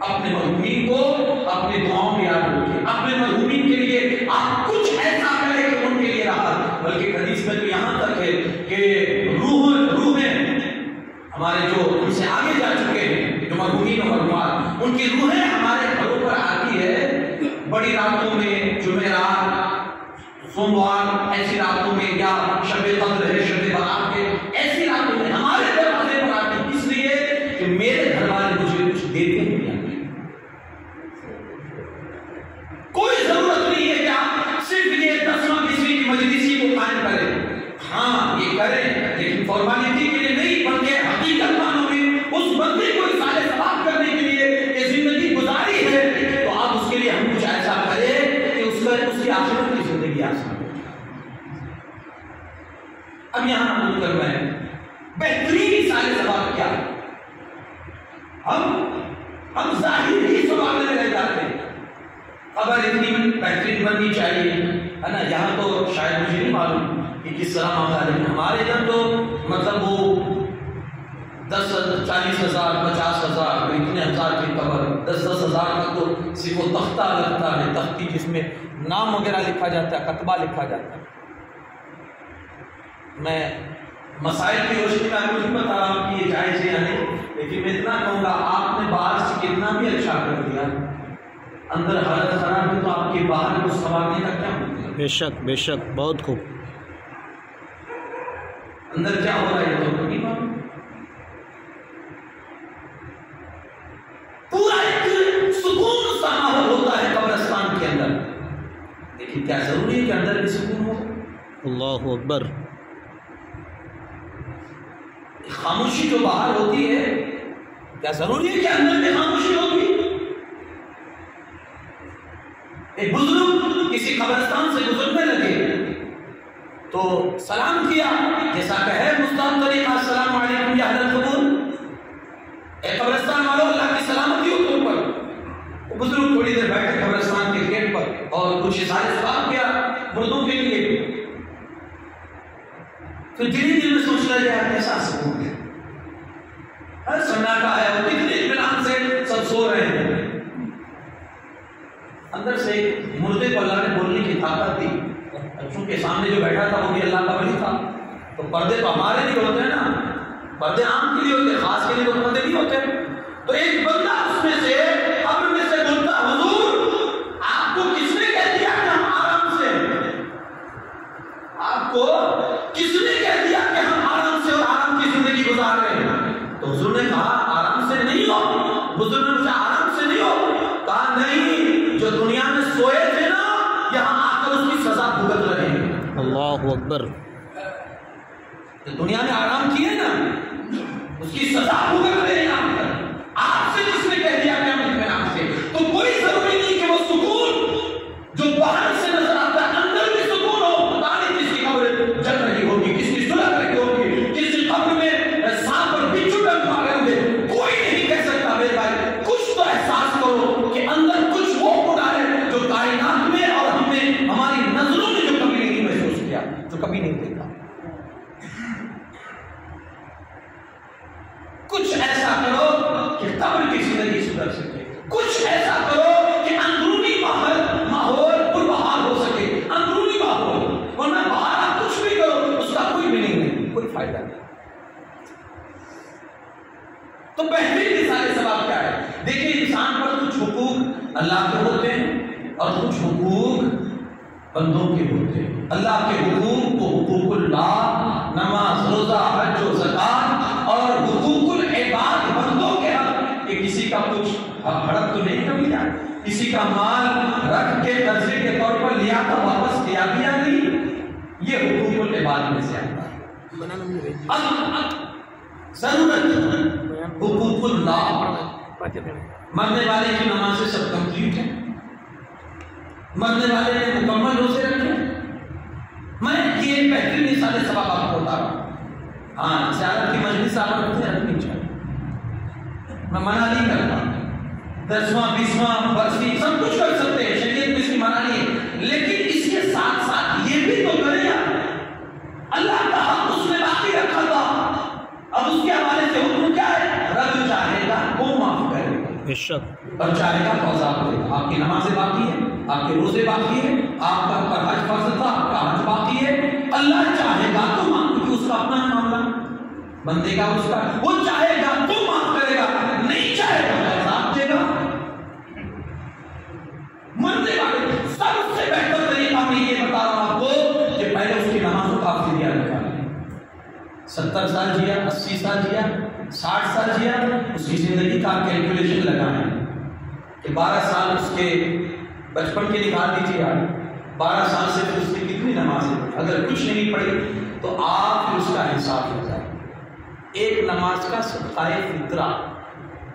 اپنے مرحومین کو اپنے دعاؤں میں یاد رکھیں، اپنے مرحومین کے لیے آپ کچھ ایسا کریں کہ ان کے لیے راحت، بلکہ حدیث میں تو یہاں تک ہے کہ روحیں ہمارے جو ان سے آگے جا چکے ہیں، جو مرحومین و مرحومات، ان کی روحیں ہمارے گھروں پر آتی ہے بڑی راتوں میں، جمعرات، سوموار، ایسی راتوں میں، یا شب قدر ہے، شب برات ہے، ایسی راتوں میں ہمارے دروازے پر آتی ہے، اس لیے کہ میرے گھر والے مجھے کچھ دیتے ہیں۔ کوئی ضرورت نہیں ہے کہ آپ صرف یہ 10واں 20ویں کی مجلسی کو قائم کریں، ہاں یہ کریں لیکن فارمیلٹی کے لیے نہیں، بلکہ حقیقت مانو میں اس بندے کو اصالہ ثواب کرنے کے لیے کہ زندگی گزاری ہے تو آپ اس کے لیے ہم کچھ ایسا کریں کہ اس کی آخرت کی زندگی آسان ہو۔ اب یہاں نقل کرنا ہے بہترین اصالہ ثواب کیا ہے؟ ہم ظاہر ہی ثواب میں رہ جاتے ہیں، خبر اتنی بہترین بننی چاہیے ہے نا، یہاں تو شاید مجھے نہیں معلوم کہ کس طرح معاملہ ہے، لیکن ہمارے یہاں تو مطلب وہ 10,000 40,000 50,000 اتنے ہزار کی قبر، 10,000 تک تو صرف وہ تختہ لگتا ہے، تختی جس میں نام وغیرہ لکھا جاتا ہے، کتبہ لکھا جاتا ہے۔ میں مسائل کی روشنی میں آپ کو نہیں بتا رہا ہوں کہ یہ جائز ہے یا نہیں، لیکن میں اتنا کہوں گا آپ نے باہر سے کتنا بھی اچھا کر دیا، اندر حالت خراب ہے تو آپ کے باہر کو سنوارنے کا کیا مطلب؟ بے شک بے شک، بہت خوب۔ اندر کیا ہو رہا ہے یہ تو نہیں معلوم۔ پورا ایک سکون سا ماحول ہوتا ہے قبرستان کے اندر، لیکن کیا ضروری ہے کہ اندر بھی سکون ہو؟ اللہ اکبر۔ خاموشی جو باہر ہوتی ہے کیا ضروری ہے کہ اندر میں خاموشی ہوگی؟ ایک بزرگ کسی قبرستان سے گزرنے لگے تو سلام کیا، جیسا کہ ہے مستعد طریقہ، السلام علیکم یا اہل القبور، اے قبرستان والو اللہ کی سلامتی ہو تم پر۔ وہ بزرگ تھوڑی دیر بیٹھے قبرستان کے گیٹ پر اور کچھ اشارے سوال کیا مردوں کے لیے، پھر دلی دل میں سوچنا گیا کیسا سکون ہے، ہر سناٹا ہے اور کتنے اطمینان سے سب سو رہے ہیں، اندر سے مردے کو اللہ نے بولنے کی طاقت دی، چونکہ سامنے جو بیٹھا تھا وہ بھی اللہ کا ولی تھا، تو پردے تو ہمارے لیے ہوتے ہیں نا، پردے عام کے لیے ہوتے ہیں، خاص کے لیے تو پردے نہیں ہوتے، تو ایک بندہ اس میں سے قبر میں سے بولتا، حضور آپ کو کس نے کہہ دیا کہ ہم آرام سے، آپ کو کس نے کہہ دیا کہ ہم آرام سے اور آرام کی زندگی گزار رہے ہیں؟ تو حضور نے کہا آرام سے نہیں ہو، حضور نے کہا آرام سے نہیں ہو، کہا نہیں، جو دنیا میں سوئے تھے نا یہاں آ کر اس کی سزا بھگت رہے ہیں۔ اللہ اکبر۔ دنیا میں آرام کیے نا اس کی سزا بھگت رہے ہیں آ کر، آپ سے جس نے کہہ دیا کہ ہم اطمینان سے، تو کوئی ضروری نہیں کہ وہ سکون جو باہر سے نظر آتا ہے اندر بھی سکون ہو۔ پتا نہیں کس کی قبر جل رہی ہوگی، کس کی سلگ رہی ہوگی، کس کی قبر میں سانپ اور بچھو ڈنک مارے ہوں گے، کوئی نہیں کہہ سکتا میرے بھائی، کچھ تو احساس کرو کہ اندر کچھ وہ خدا ہے جو کائنات میں اور ہم نے ہماری نظروں میں جو کبھی نہیں محسوس کیا، جو کبھی نہیں دیکھا۔ کچھ ایسا کرو کہ قبر کی زندگی سدھر سکے، کچھ ایسا کرو کہ اندرونی ماحول پربہار ہو سکے، اندرونی ماحول، ورنہ باہر آپ کچھ بھی کرو اس کا کوئی میننگ نہیں، کوئی فائدہ نہیں۔ تو بہترین مثال ثواب کیا ہے؟ دیکھیں انسان پر کچھ حقوق اللہ کے ہوتے ہیں اور کچھ حقوق بندوں کے ہوتے ہیں۔ اللہ کے حقوق کو حقوق اللہ، نماز، روزہ، حج و زکات، اور حقوق العباد بندوں کے حق، کہ کسی کا کچھ ہڑپ تو نہیں کبھی جائے، کسی کا مال رکھ کے قرضے کے طور پر لیا تھا واپس کیا بھی یا نہیں، یہ حقوق العباد میں سے آتا ہے۔ ضرورت حقوق اللہ، مرنے والے کی نمازیں سب کمپلیٹ ہیں، مرنے والے نے مکمل روزے رکھے، میں یہ بہترین مثال ثواب آپ کو بتا رہا ہوں۔ ہاں زیارت کی مجلس آپ رکھنی چاہیے، میں منع نہیں کرتا، 10واں 20واں برسی سب کچھ کر سکتے ہیں، شریعت میں اس کی منع نہیں ہے، لیکن اس کے ساتھ ساتھ یہ بھی تو کریں اللہ کا حق اس نے باقی رکھا تھا، اب اس کے حوالے سے حکم کیا ہے؟ رب چاہے گا وہ معاف کرے گا۔ بے شک اور چاہے گا تو عذاب دے گا. آپ کی نمازیں باقی ہیں, آپ کے روزے باقی ہیں, آپ کا حج فرض تھا, آپ کا حج باقی ہے. اللہ چاہے گا تو معاف, کیونکہ اس کا اپنا ہے معاملہ, بندے کا اس کا, وہ چاہے گا تو معاف کرے گا, نہیں چاہے گا تو عذاب دے گا. مرنے والے سب سے بہتر طریقہ میں یہ بتا رہا ہوں آپ کو کہ پہلے اس کی نمازوں کا فدیہ نکالیں. 70 سال جیا, 80 سال جیا, 60 سال جیا, اس کی زندگی کا کیلکولیشن لگائیں کہ 12 سال اس کے بچپن کے نکال دیجیے آپ, 12 سال سے پھر اس کی کتنی نمازیں, اگر کچھ نہیں پڑھی تو آپ پھر اس کا حساب ہو جائے. ایک نماز کا صدقہ فطرہ,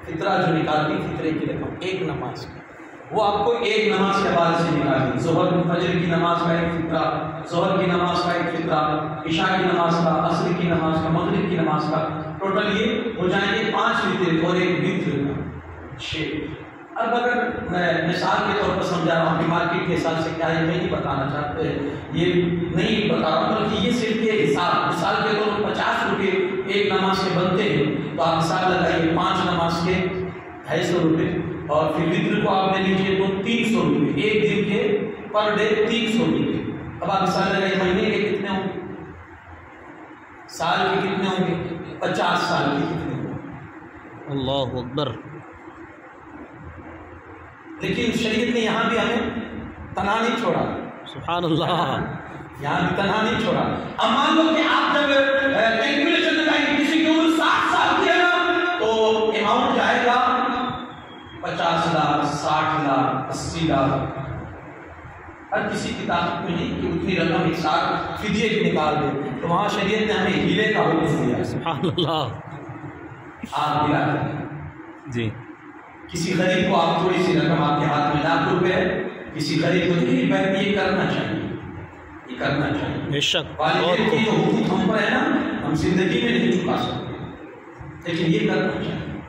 فطرہ جو نکالتی فطرے کی رقم, ایک نماز کا, وہ آپ کو ایک نماز کے حوالے سے نکالتی. ظہر فجر کی نماز کا ایک فطرہ, ظہر کی نماز کا ایک فطرہ, عشاء کی نماز کا, عصر کی نماز کا, مغرب کی نماز کا, ٹوٹل یہ ہو جائیں گے 5 فطرے اور ایک وتر کا 6. اب اگر میں مثال کے طور پر سمجھا رہا ہوں کہ مارکیٹ کے حساب سے کیا ہے, میں نہیں بتانا چاہتے, یہ نہیں بتا رہا ہوں, بلکہ یہ صرف یہ حساب, مثال کے طور پر 50 روپے ایک نماز کے بنتے ہیں, تو آپ مثال لگائیے 5 نماز کے 250 روپے, اور پھر وتر کو آپ لے لیجیے تو 300 روپے, ایک دن کے پر ڈے 300 روپے. اب آپ مثال لگائیے مہینے کے کتنے ہوں گے, سال کے کتنے ہوں گے, 50 سال کے کتنے ہوں گے. اللہ اکبر. لیکن شریعت نے یہاں بھی ہمیں تنہا نہیں چھوڑا, سبحان اللہ, یہاں بھی تنہا نہیں چھوڑا. اب مان لو کہ آپ جب کیلکولیشن لگائیں کسی کی عمر 60 سال کی ہے نا, تو اماؤنٹ جائے گا 50 لاکھ, 60 لاکھ, 80 لاکھ. ہر کسی کی طاقت میں نہیں کہ اتنی رقم ایک ساتھ فدیے کی نکال دے, تو وہاں شریعت نے ہمیں ہیلے کا حکم دیا. سبحان اللہ. آپ ہلا دیں, جی, کسی غریب کو آپ تھوڑی سی رقم, آپ کے ہاتھ میں لاکھ روپے ہے, کسی غریب کو نہیں, بہت یہ کرنا چاہیے, یہ کرنا چاہیے. بے شک, والدین کی جو حقوق ہم پر ہے نا, ہم زندگی میں نہیں چکا سکتے, لیکن یہ کرنا چاہیے.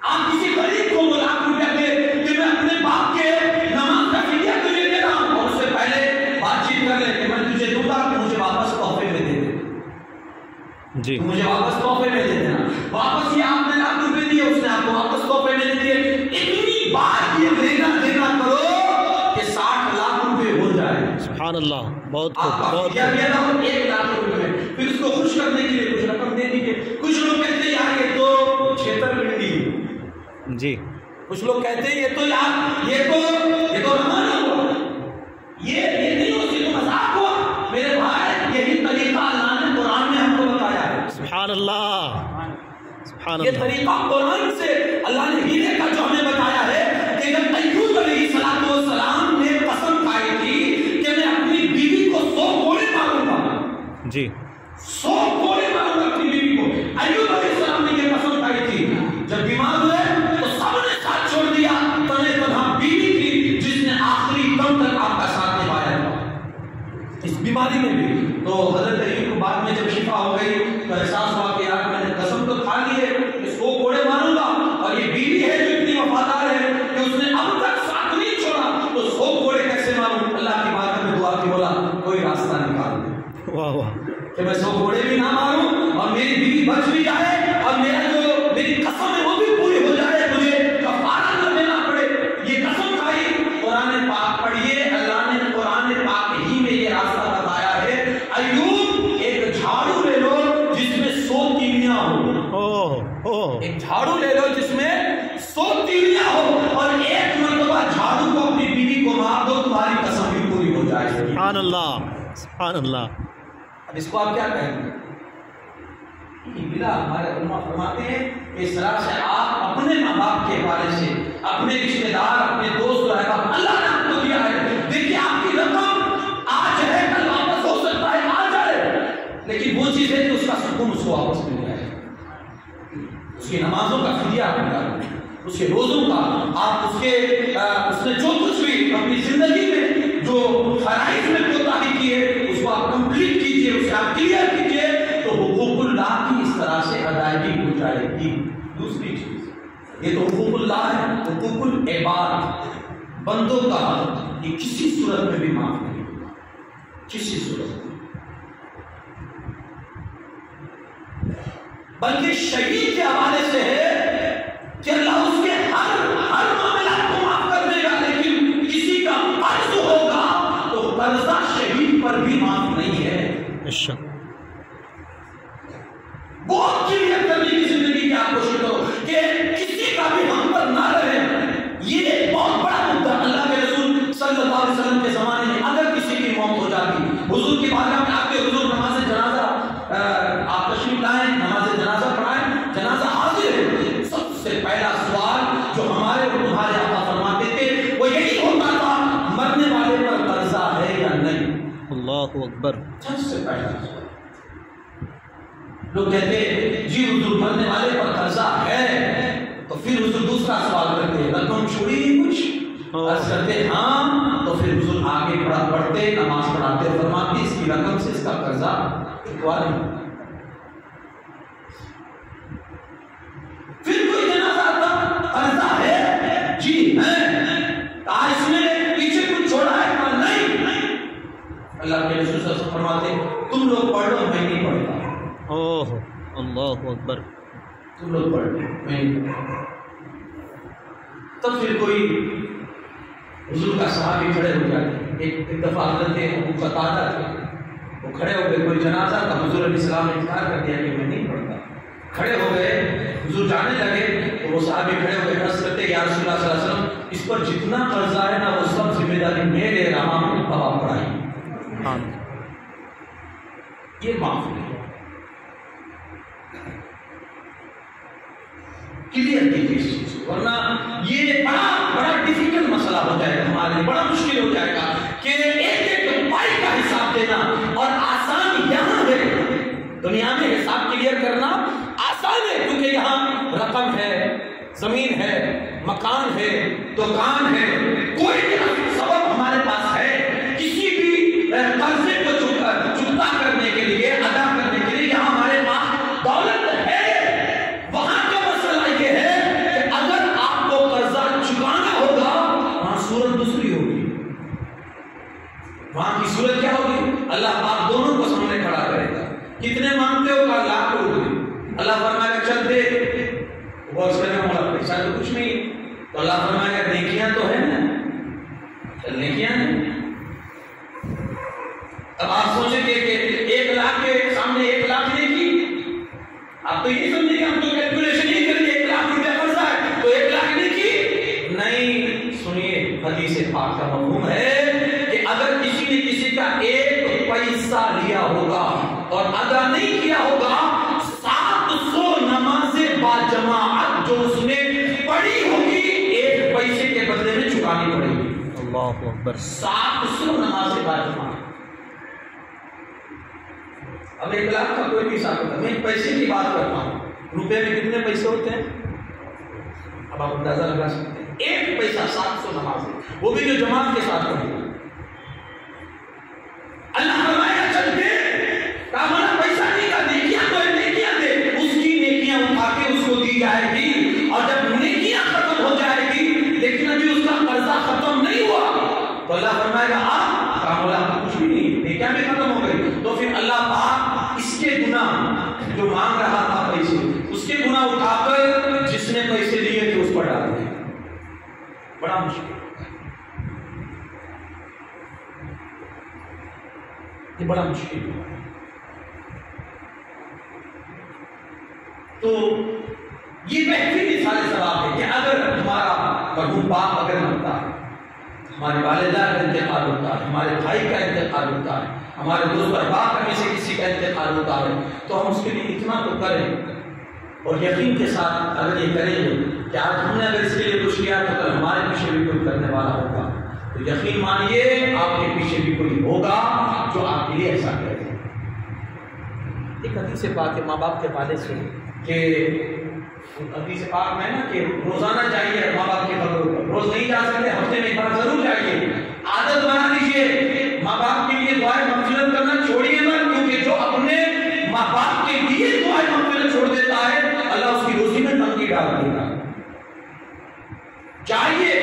آپ کسی غریب کو 2 لاکھ روپیہ دے کہ میں اپنے باپ کے نماز کا فدیہ تجھے دے رہا ہوں, اور اس سے پہلے بات چیت کر لیں کہ میں تجھے دوں گا کہ مجھے واپس تحفے میں دے دے, جی, مجھے واپس تحفے میں دے دینا. واپس یہ آپ نے لاکھ روپے دیے, اس نے آپ کو واپس تحفے میں دے دیے. اتنی بار یہ لینا دینا کرو کہ 60 لاکھ روپے ہو جائے. سبحان اللہ, بہت آپ کا بہت فدیہ دیا تھا 1 لاکھ روپے میں, پھر اس کو خوش کرنے کے لیے کچھ رقم دے دیجیے. کچھ لوگ کہتے ہیں یار یہ تو چھیترپنڈی, جی, کچھ لوگ کہتے ہیں یہ تو یار یہ تو رمان ہوا, یہ نہیں ہوتی تو مذاق ہوا. میرے بھائی یہی طریقہ اللہ نے قرآن میں ہم کو بتایا ہے. سبحان اللہ, سبحان یہ اللہ. طریقہ قرآن سے اللہ نے ہیلے کا جو ہمیں بتایا ہے کہ جب ایوب علیہ السلام نے قسم کھائی تھی کہ میں اپنی بیوی کو 100 کوڑے ماروں گا, جی, 100 کوڑے ماروں گا اپنی بیوی کو. ایوب علیہ السلام نے یہ قسم کھائی تھی, جب بیمار ہوئے تو سب نے ساتھ چھوڑ دیا, تنہا بیوی تھی جس نے آخری دم تک آپ کا ساتھ نبھایا تھا اس بیماری میں بھی. تو حضرت ایوب کو بعد میں جب شفا ہو گئی تو احساس ہوا کہ یار میں نے قسم تو کھا لی ہے, اس کو کوڑے ماروں گا, اور یہ بیوی ہے جو اتنی وفادار ہے کہ اس نے اب تک ساتھ نہیں چھوڑا, تو 100 کوڑے کیسے ماروں. اللہ کی بات میں دعا کی, بولا کوئی راستہ نکال دے, واہ واہ, کہ میں 100 کوڑے بھی نہ ماروں اور میری بیوی بچ بھی جائے, اور میرا جو میری قسم ہے وہ بھی پوری ہو جائے, مجھے کفارہ نہ دینا پڑے. یہ قسم کھائی. قرآن پاک پڑھیے, اللہ نے قرآن پاک ہی میں یہ راستہ بتایا ہے. ایوب ایک جھاڑو لے لو جس میں 100 تیلیاں ہو, ایک جھاڑو لے لو جس میں 100 تیلیاں ہو, اور ایک مرتبہ جھاڑو کو اپنی بیوی کو مار دو, تمہاری قسم بھی پوری ہو جائے. سبحان اللہ, سبحان اللہ. اب اس کو آپ کیا کہیں گے؟ بلا ہمارے علماء فرماتے ہیں کہ اس طرح سے آپ اپنے ماں باپ کے حوالے سے, اپنے رشتے دار, اپنے دوست و احباب, اللہ نے آپ کو دیا ہے. دیکھیے آپ کی رقم آج ہے, کل واپس ہو سکتا ہے, آ جائے, لیکن وہ چیز ہے کہ اس کا سکون اس کو واپس مل جائے. اس کی نمازوں کا فدیہ آپ نکالیں, اس کے روزوں کا آپ اس نے جو کچھ بھی اپنی زندگی میں جو فرائض میں کوتاہی کی ہے اس کو آپ کمپلیٹ کیجئے, اسے آپ کلیئر کیجئے, تو حقوق اللہ کی اس طرح سے ادائیگی ہو جائے گی. دوسری چیز, یہ تو حقوق اللہ ہے, حقوق العباد, بندوں کا حق, یہ کسی صورت میں بھی معاف نہیں, کسی صورت میں. بلکہ شہید کے حوالے سے ہے کہ اللہ اس کے ہر معاملات کو معاف کر دے گا، لیکن کسی کا قرض ہوگا تو قرضہ شہید پر بھی معاف نہیں ہے۔ بہت کلیئر کرنے کی زندگی کی آپ کوشش کرو کہ کسی کا بھی ہم پر نہ رہے۔ یہ بہت بڑا مدعا اللہ کے رسول صلی اللہ علیہ وسلم کے زمانے میں اگر کسی کی موت ہو جاتی، حضور کی بارگاہ میں آپ کے حضور نماز جنازہ آپ تشریف لائیں، نماز جنازہ پڑھائیں، جنازہ حاضر ہے، سب سے پہلا سوال جو ہمارے اور تمہارے آقا فرماتے تھے وہ یہی ہوتا تھا، مرنے والے پر قرضہ ہے یا نہیں؟ اللہ اکبر۔ سب سے پہلا سوال۔ لوگ کہتے ہیں جی حضور مرنے والے پر قرضہ ہے، تو پھر حضور دوسرا سوال کرتے رقم چھوڑی نہیں کچھ؟ عرض کرتے ہاں، تو پھر حضور آگے پڑھتے نماز پڑھاتے فرماتے اس کی رقم سے اس کا قرضہ چکوا لیں۔ پھر کوئی جنازہ آتا قرضہ ہے جی ہے، کہا اس نے پیچھے کچھ چھوڑا ہے؟ کہا نہیں۔ اللہ کے رسول صلی اللہ علیہ وسلم فرماتے تم لوگ پڑھ لو میں نہیں پڑھتا۔ اوہ اللہ اکبر۔ تم لوگ پڑھ لو میں نہیں پڑھتا۔ تب پھر کوئی حضور کا صحابی کھڑے ہو جاتے۔ ایک دفعہ حضرت ابو قتادہ تھے، وہ کھڑے ہو گئے، کوئی جنازہ تھا، حضور علیہ السلام نے انکار کر دیا کہ میں نہیں پڑھتا۔ کھڑے ہو گئے، حضور جانے لگے تو وہ صحابی کھڑے ہو گئے، عرض کرتے یا رسول اللہ صلی اللہ علیہ وسلم اس پر جتنا قرضہ ہے نا وہ سب ذمہ داری میں لے رہا ہوں، اب آپ پڑھائیں۔ یہ معاف نہیں کلیئر کیجیے اس چیز کو، ورنہ یہ بڑا ڈیفیکلٹ مسئلہ ہو جائے گا ہمارے لیے، بڑا مشکل ہو جائے گا کہ ایک پائی کا حساب دینا، اور آسان یہاں ہے دنیا میں حساب کلیئر کرنا آسان ہے، کیونکہ یہاں رقم ہے، زمین ہے، مکان ہے، دکان ہے، کوئی بھی سبب ہمارے پاس ہے کسی بھی قرضے کو چکتا کرنے کے لیے، ادا کرنے کے لیے، یہاں ہمارے پاس دولت ہے۔ وہاں کا مسئلہ یہ ہے کہ اگر آپ کو قرضہ چکانا ہوگا وہاں صورت دوسری ہوگی۔ وہاں کی صورت کیا ہوگی؟ اللہ پاک دونوں کو سامنے کھڑا کرے گا، کتنے مانگتے ہو؟ کہا لاکھ روپے۔ اللہ فرمائے گا چل دے، وہ اس میں مولا پیسہ تو کچھ نہیں، تو اللہ فرمائے گا نیکیاں تو ہے نا، چل نیکیاں ہیں۔ اب آپ سوچیں گے کہ 1 لاکھ کے سامنے 1 لاکھ نیکی، آپ تو یہ سمجھیں گے ہم تو کیلکولیشن نہیں کریں، 1 لاکھ روپے قرضہ ہے تو 1 لاکھ نیکی نہیں۔ سنیے حدیث پاک کا مفہوم ہے کہ اگر کسی نے کسی کا 1 پیسہ لیا ہوگا اور ادا نہیں کیا ہوگا، 700 نمازیں باجماعت جو اس نے پڑھی ہوگی 1 پیسے کے بدلے میں چکانی پڑے گی۔ اللہ اکبر۔ 700 نمازیں باجماعت۔ اب 1 لاکھ کا کوئی بھی حساب ہوتا ہے، میں پیسے کی بات کرتا ہوں، روپے میں کتنے پیسے ہوتے ہیں اب آپ اندازہ لگا سکتے ہیں۔ 1 پیسہ 700 نماز، وہ بھی جو جماعت کے ساتھ پڑھی۔ اللہ فرمایا چل دے، کہا ہمارا پیسہ نہیں کا، نیکیاں تو ہے، نیکیاں دے۔ اس کی نیکیاں اٹھا کے اس کو دی جائے گی، اور جب نیکیاں ختم ہو جائے گی لیکن ابھی اس کا قرضہ ختم نہیں ہوا تو اللہ فرمائے گا کہا مولا کچھ بھی نہیں، نیکیاں بھی ختم ہو گئی۔ تو پھر اللہ پاک اس کے گناہ جو مانگ رہا تھا پیسے، اس کے گناہ اٹھا کر جس نے پیسے لیے تھے اس پر ڈال دیں۔ بڑا مشکل، یہ بڑا مشکل ہے۔ تو یہ بہترین مثال ثواب ہے کہ اگر ہمارا مرحوم باپ اگر مرتا ہے، ہمارے والدہ کا انتقال ہوتا ہے، ہمارے بھائی کا انتقال ہوتا ہے، ہمارے دوست احباب میں سے کسی کا انتقال ہوتا ہے، تو ہم اس کے لیے اتنا تو کریں، اور یقین کے ساتھ اگر یہ کریں گے کہ آج ہم نے اگر اس کے لیے کچھ کیا تو کل ہمارے پیچھے بھی کوئی کرنے والا ہوگا، تو یقین مانیے آپ کے پیچھے بھی کوئی ہوگا جو آپ کے لیے ایسا کرے گا۔ ایک حدیث پاک ہے ماں باپ کے حوالے سے کہ حدیث پاک میں نا کہ روزانہ جائیے ماں باپ کی قبروں پر، روز نہیں جا سکتے ہفتے میں ایک بار ضرور جائیے، عادت بنا لیجیے ماں باپ کے لیے دعائیں مغفرت کرنا چھوڑیے مت، کیونکہ جو اپنے ماں باپ کے لیے دعائیں مغفرت چھوڑ دیتا ہے اللہ اس کی روزی میں تنگی ڈال دے گا۔ جائیے،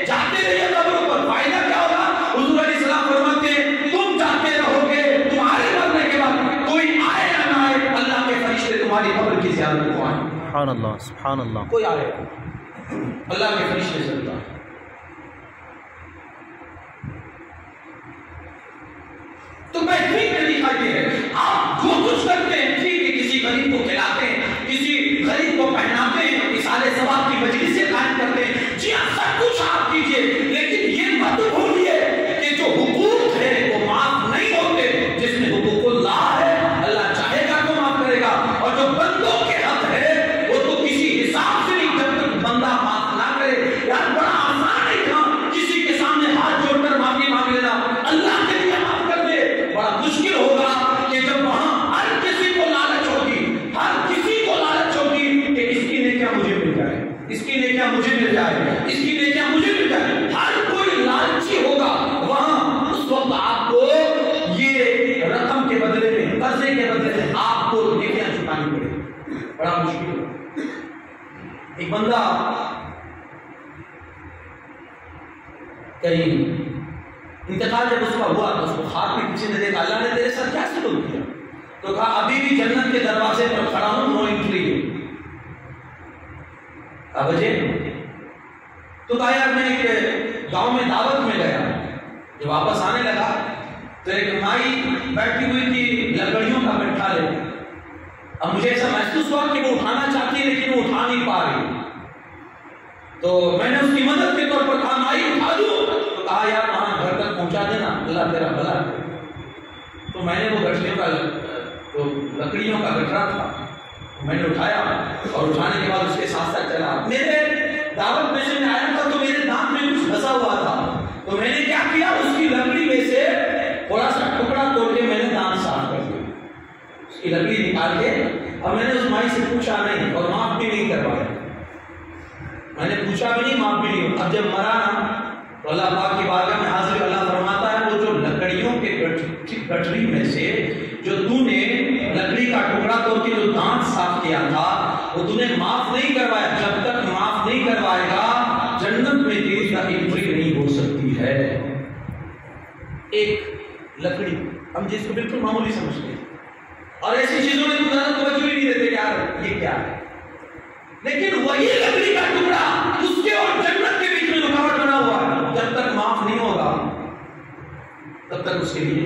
جاتے رہیے قبروں پر، فائدہ کیا ہوگا؟ حضور علیہ السلام فرماتے ہیں تم جاتے رہو گے، تمہارے مرنے کے بعد کوئی آئے یا نہ آئے اللہ کے فرشتے تمہاری قبر کی زیارت کو آئیں۔ سبحان اللہ، سبحان اللہ۔ کوئی آئے اللہ کے فرشتے چلتا ہے. تو بہترین طریقہ یہ ہے آپ جو کچھ کرتے ہیں ٹھیک ہے، کسی غریب کو کھلاتے ہیں، کسی غریب کو پہناتے ہیں، اصالے ثواب کی مجلسیں قائم کرتے ہیں، جی ہاں سب کچھ آپ کیجئے، لیکن یہ مت بھولیے کہ جو حقوق ہے وہ معاف نہیں ہوتے. جس میں حقوق اللہ ہے اللہ چاہے گا تو معاف کرے گا، اور جو بندوں کے حق ہے وہ تو کسی حساب سے نہیں، جب تک بندہ معاف نہ کرے. یار بڑا آسان ہے تھا کسی کے سامنے ہاتھ جوڑ کر معافی مانگ لینا، اللہ کے لیے معاف کر دے. بڑا مشکل ہوگا کہ جب وہاں ہر کسی کو لالچ ہوگی، ہر کسی کو لالچ ہوگی کہ اس کی نیکیاں مجھے مل جائے، اس کی نیکیاں مجھے مل جائے، اس کی نیکیاں مجھے مل جائے، ہر کوئی لالچی ہوگا. وہاں اس وقت آپ کو یہ رقم کے بدلے میں، قرضے کے بدلے میں آپ کو نیکیاں چکانی پڑے گی. بڑا مشکل ہوگا. ایک بندہ کہیں انتقال جب اس کا ہوا تو اس کو خواب میں کسی نے دیکھا، اللہ نے تیرے ساتھ کیا سلوک کیا؟ تو کہا ابھی بھی جنت کے دروازے پر کھڑا ہوں، نو انٹری ہے. وجہ تو کہا یار میں ایک گاؤں میں دعوت میں گیا، جب واپس آنے لگا تو ایک مائی بیٹھی ہوئی تھی لکڑیوں کا گٹھا لے. اب مجھے ایسا محسوس ہوا کہ وہ اٹھانا چاہتی ہے لیکن وہ اٹھا نہیں پا رہی. تو میں نے اس کی مدد کے طور پر کہا مائی اٹھا دوں، تو کہا یار وہاں گھر تک پہنچا دینا، اللہ تیرا بھلا کرے. تو میں نے وہ گٹھلیوں کا جو لکڑیوں کا گٹھا تھا میں نے اٹھایا، اور اٹھانے کے بعد اس کے ساتھ ساتھ چلا. میرے دعوت میں سے میں آیا تھا تو میرے دانت میں کچھ پھنسا ہوا تھا، تو میں نے کیا کیا، اس کی لکڑی میں سے تھوڑا سا ٹکڑا توڑ کے میں نے دانت صاف کر دیا، اس کی لکڑی نکال کے. اور میں نے اس مائی سے پوچھا نہیں اور معاف بھی نہیں کروایا، میں نے پوچھا بھی نہیں، معاف بھی نہیں. اب جب مرا نا تو اللہ پاک کی بارگاہ میں حاضر، اللہ فرماتا ہے وہ جو لکڑیوں کے گٹھری میں سے جو تو نے لکڑی کا ٹکڑا توڑ کے جو دانت صاف کیا تھا وہ تو نے معاف نہیں کروایا. جب تک معاف نہیں کروائے گا جنت میں تیری کا انٹری نہیں ہو سکتی ہے. ایک لکڑی ہم جس کو بالکل معمولی سمجھتے ہیں اور ایسی چیزوں میں تو زیادہ توجہ ہی نہیں دیتے یار یہ کیا ہے، لیکن وہی لکڑی کا ٹکڑا اس کے اور جنت کے بیچ میں رکاوٹ بنا ہوا ہے. جب تک معاف نہیں ہوگا تب تک اس کے لیے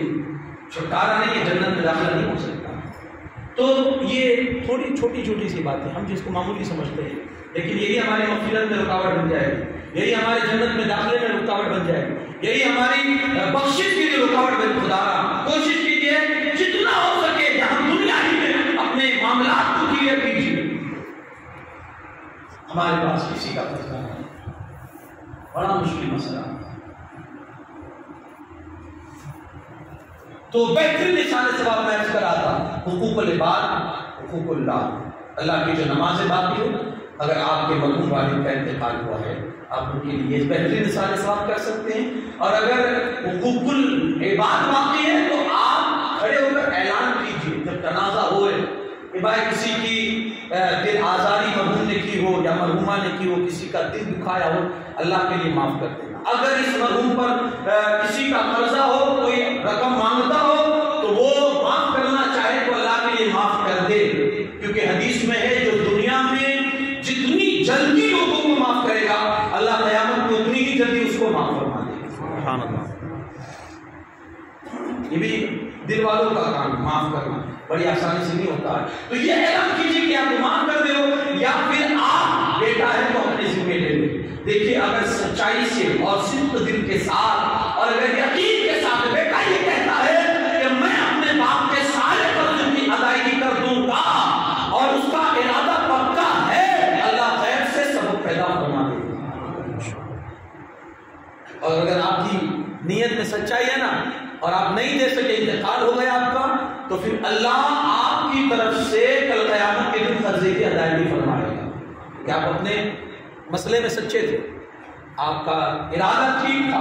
چھٹکارا نہیں ہے، جنت میں داخلہ نہیں ہو سکتا. تو یہ تھوڑی چھوٹی چھوٹی سی باتیں ہم جس کو معمولی سمجھتے ہیں، لیکن یہی ہماری مغفرت میں رکاوٹ بن جائے گی، یہی ہمارے جنت میں داخلے میں رکاوٹ بن جائے گی، یہی ہماری بخشش کے لیے رکاوٹ بن. خدا کوشش کیجیے جتنا ہو سکے جہاں دنیا ہی میں اپنے معاملات کو کلیئر کیجیے. ہمارے پاس کسی کا فیصلہ نہیں، بڑا مشکل مسئلہ. تو بہترین نشان ثواب میں عرض کرا تھا حقوق العباد، حقوق اللہ. اللہ کی جو نمازیں باقی ہو، اگر آپ کے مرحوم والد کا انتقال ہوا ہے آپ ان کے لیے بہترین نشان ثواب کر سکتے ہیں. اور اگر حقوق العباد باقی ہے تو آپ کھڑے ہو کر اعلان کیجیے جب تنازع ہوئے کہ بھائی کسی کی دل آزاری مرحوم نے کی ہو یا مرحومہ نے کی ہو، کسی کا دل دکھایا ہو، اللہ کے لیے معاف کر دینا. اگر اس مرحوم پر کسی کا قرضہ ہو، کوئی رقم مانگتا ہو تو وہ معاف کرنا چاہے تو اللہ کے لیے معاف کر دے، کیونکہ حدیث میں ہے جو دنیا میں جتنی جلدی لوگوں کو معاف کرے گا اللہ قیامت میں اتنی ہی جلدی اس کو معاف فرما دے گا. سبحان اللہ. یہ بھی دل والوں کا کام، معاف کرنا بڑی آسانی سے نہیں ہوتا ہے. تو یہ اعلان کیجیے کہ آپ معاف کر دے ہو یا پھر آپ بیٹا ہے تو اپنے ذمہ لے لیں. دیکھیے اگر سچائی سے اور صدق دل کے ساتھ اور اگر یقین کے ساتھ بیٹا یہ کہتا ہے کہ میں اپنے باپ کے سارے قرض کی ادائیگی کر دوں گا اور اس کا ارادہ پکا ہے، اللہ خیر سے سبب پیدا فرما دے گا. اور اگر آپ کی نیت میں سچائی ہے نا اور آپ نہیں دے سکے، انتقال ہو گیا آپ کا، تو پھر اللہ آپ کی طرف سے کل قیامت کے دن قرضے کی ادائیگی فرمائے گا کہ آپ اپنے مسئلے میں سچے تھے، آپ کا ارادہ ٹھیک تھا،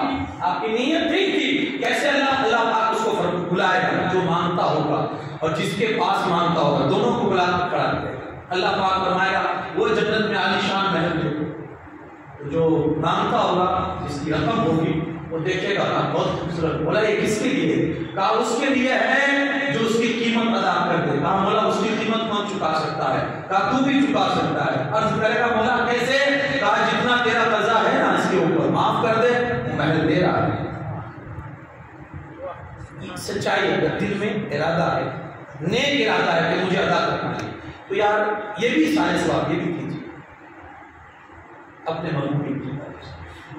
آپ کی نیت ٹھیک تھی. کیسے اللہ پاک اس کو بلائے گا جو مانگتا ہوگا اور جس کے پاس مانگتا ہوگا، دونوں کو بلا کر کھڑا کرے گا. اللہ پاک فرمائے گا وہ جنت میں عالی شان محل دیکھو، جو مانگتا ہوگا جس کی رقم ہوگی وہ دیکھے گا بہت خوبصورت. بولا یہ کس کے لیے؟ کہا اس کے لیے ہے جو اس کی قیمت ادا کر دے. کہا مولا اس کی قیمت کون چکا سکتا ہے؟ کہا تو بھی چکا سکتا ہے. عرض کرے گا مولا کیسے؟ کہا جتنا تیرا معاف کر دے، وہ مہر دے رہا ہے۔ سچائی اگر دل میں ارادہ ہے، نیک ارادہ ہے کہ مجھے ادا کرنا ہے، تو یار یہ بھی سارے ثواب یہ بھی کیجیے اپنے مضمون کی وجہ سے،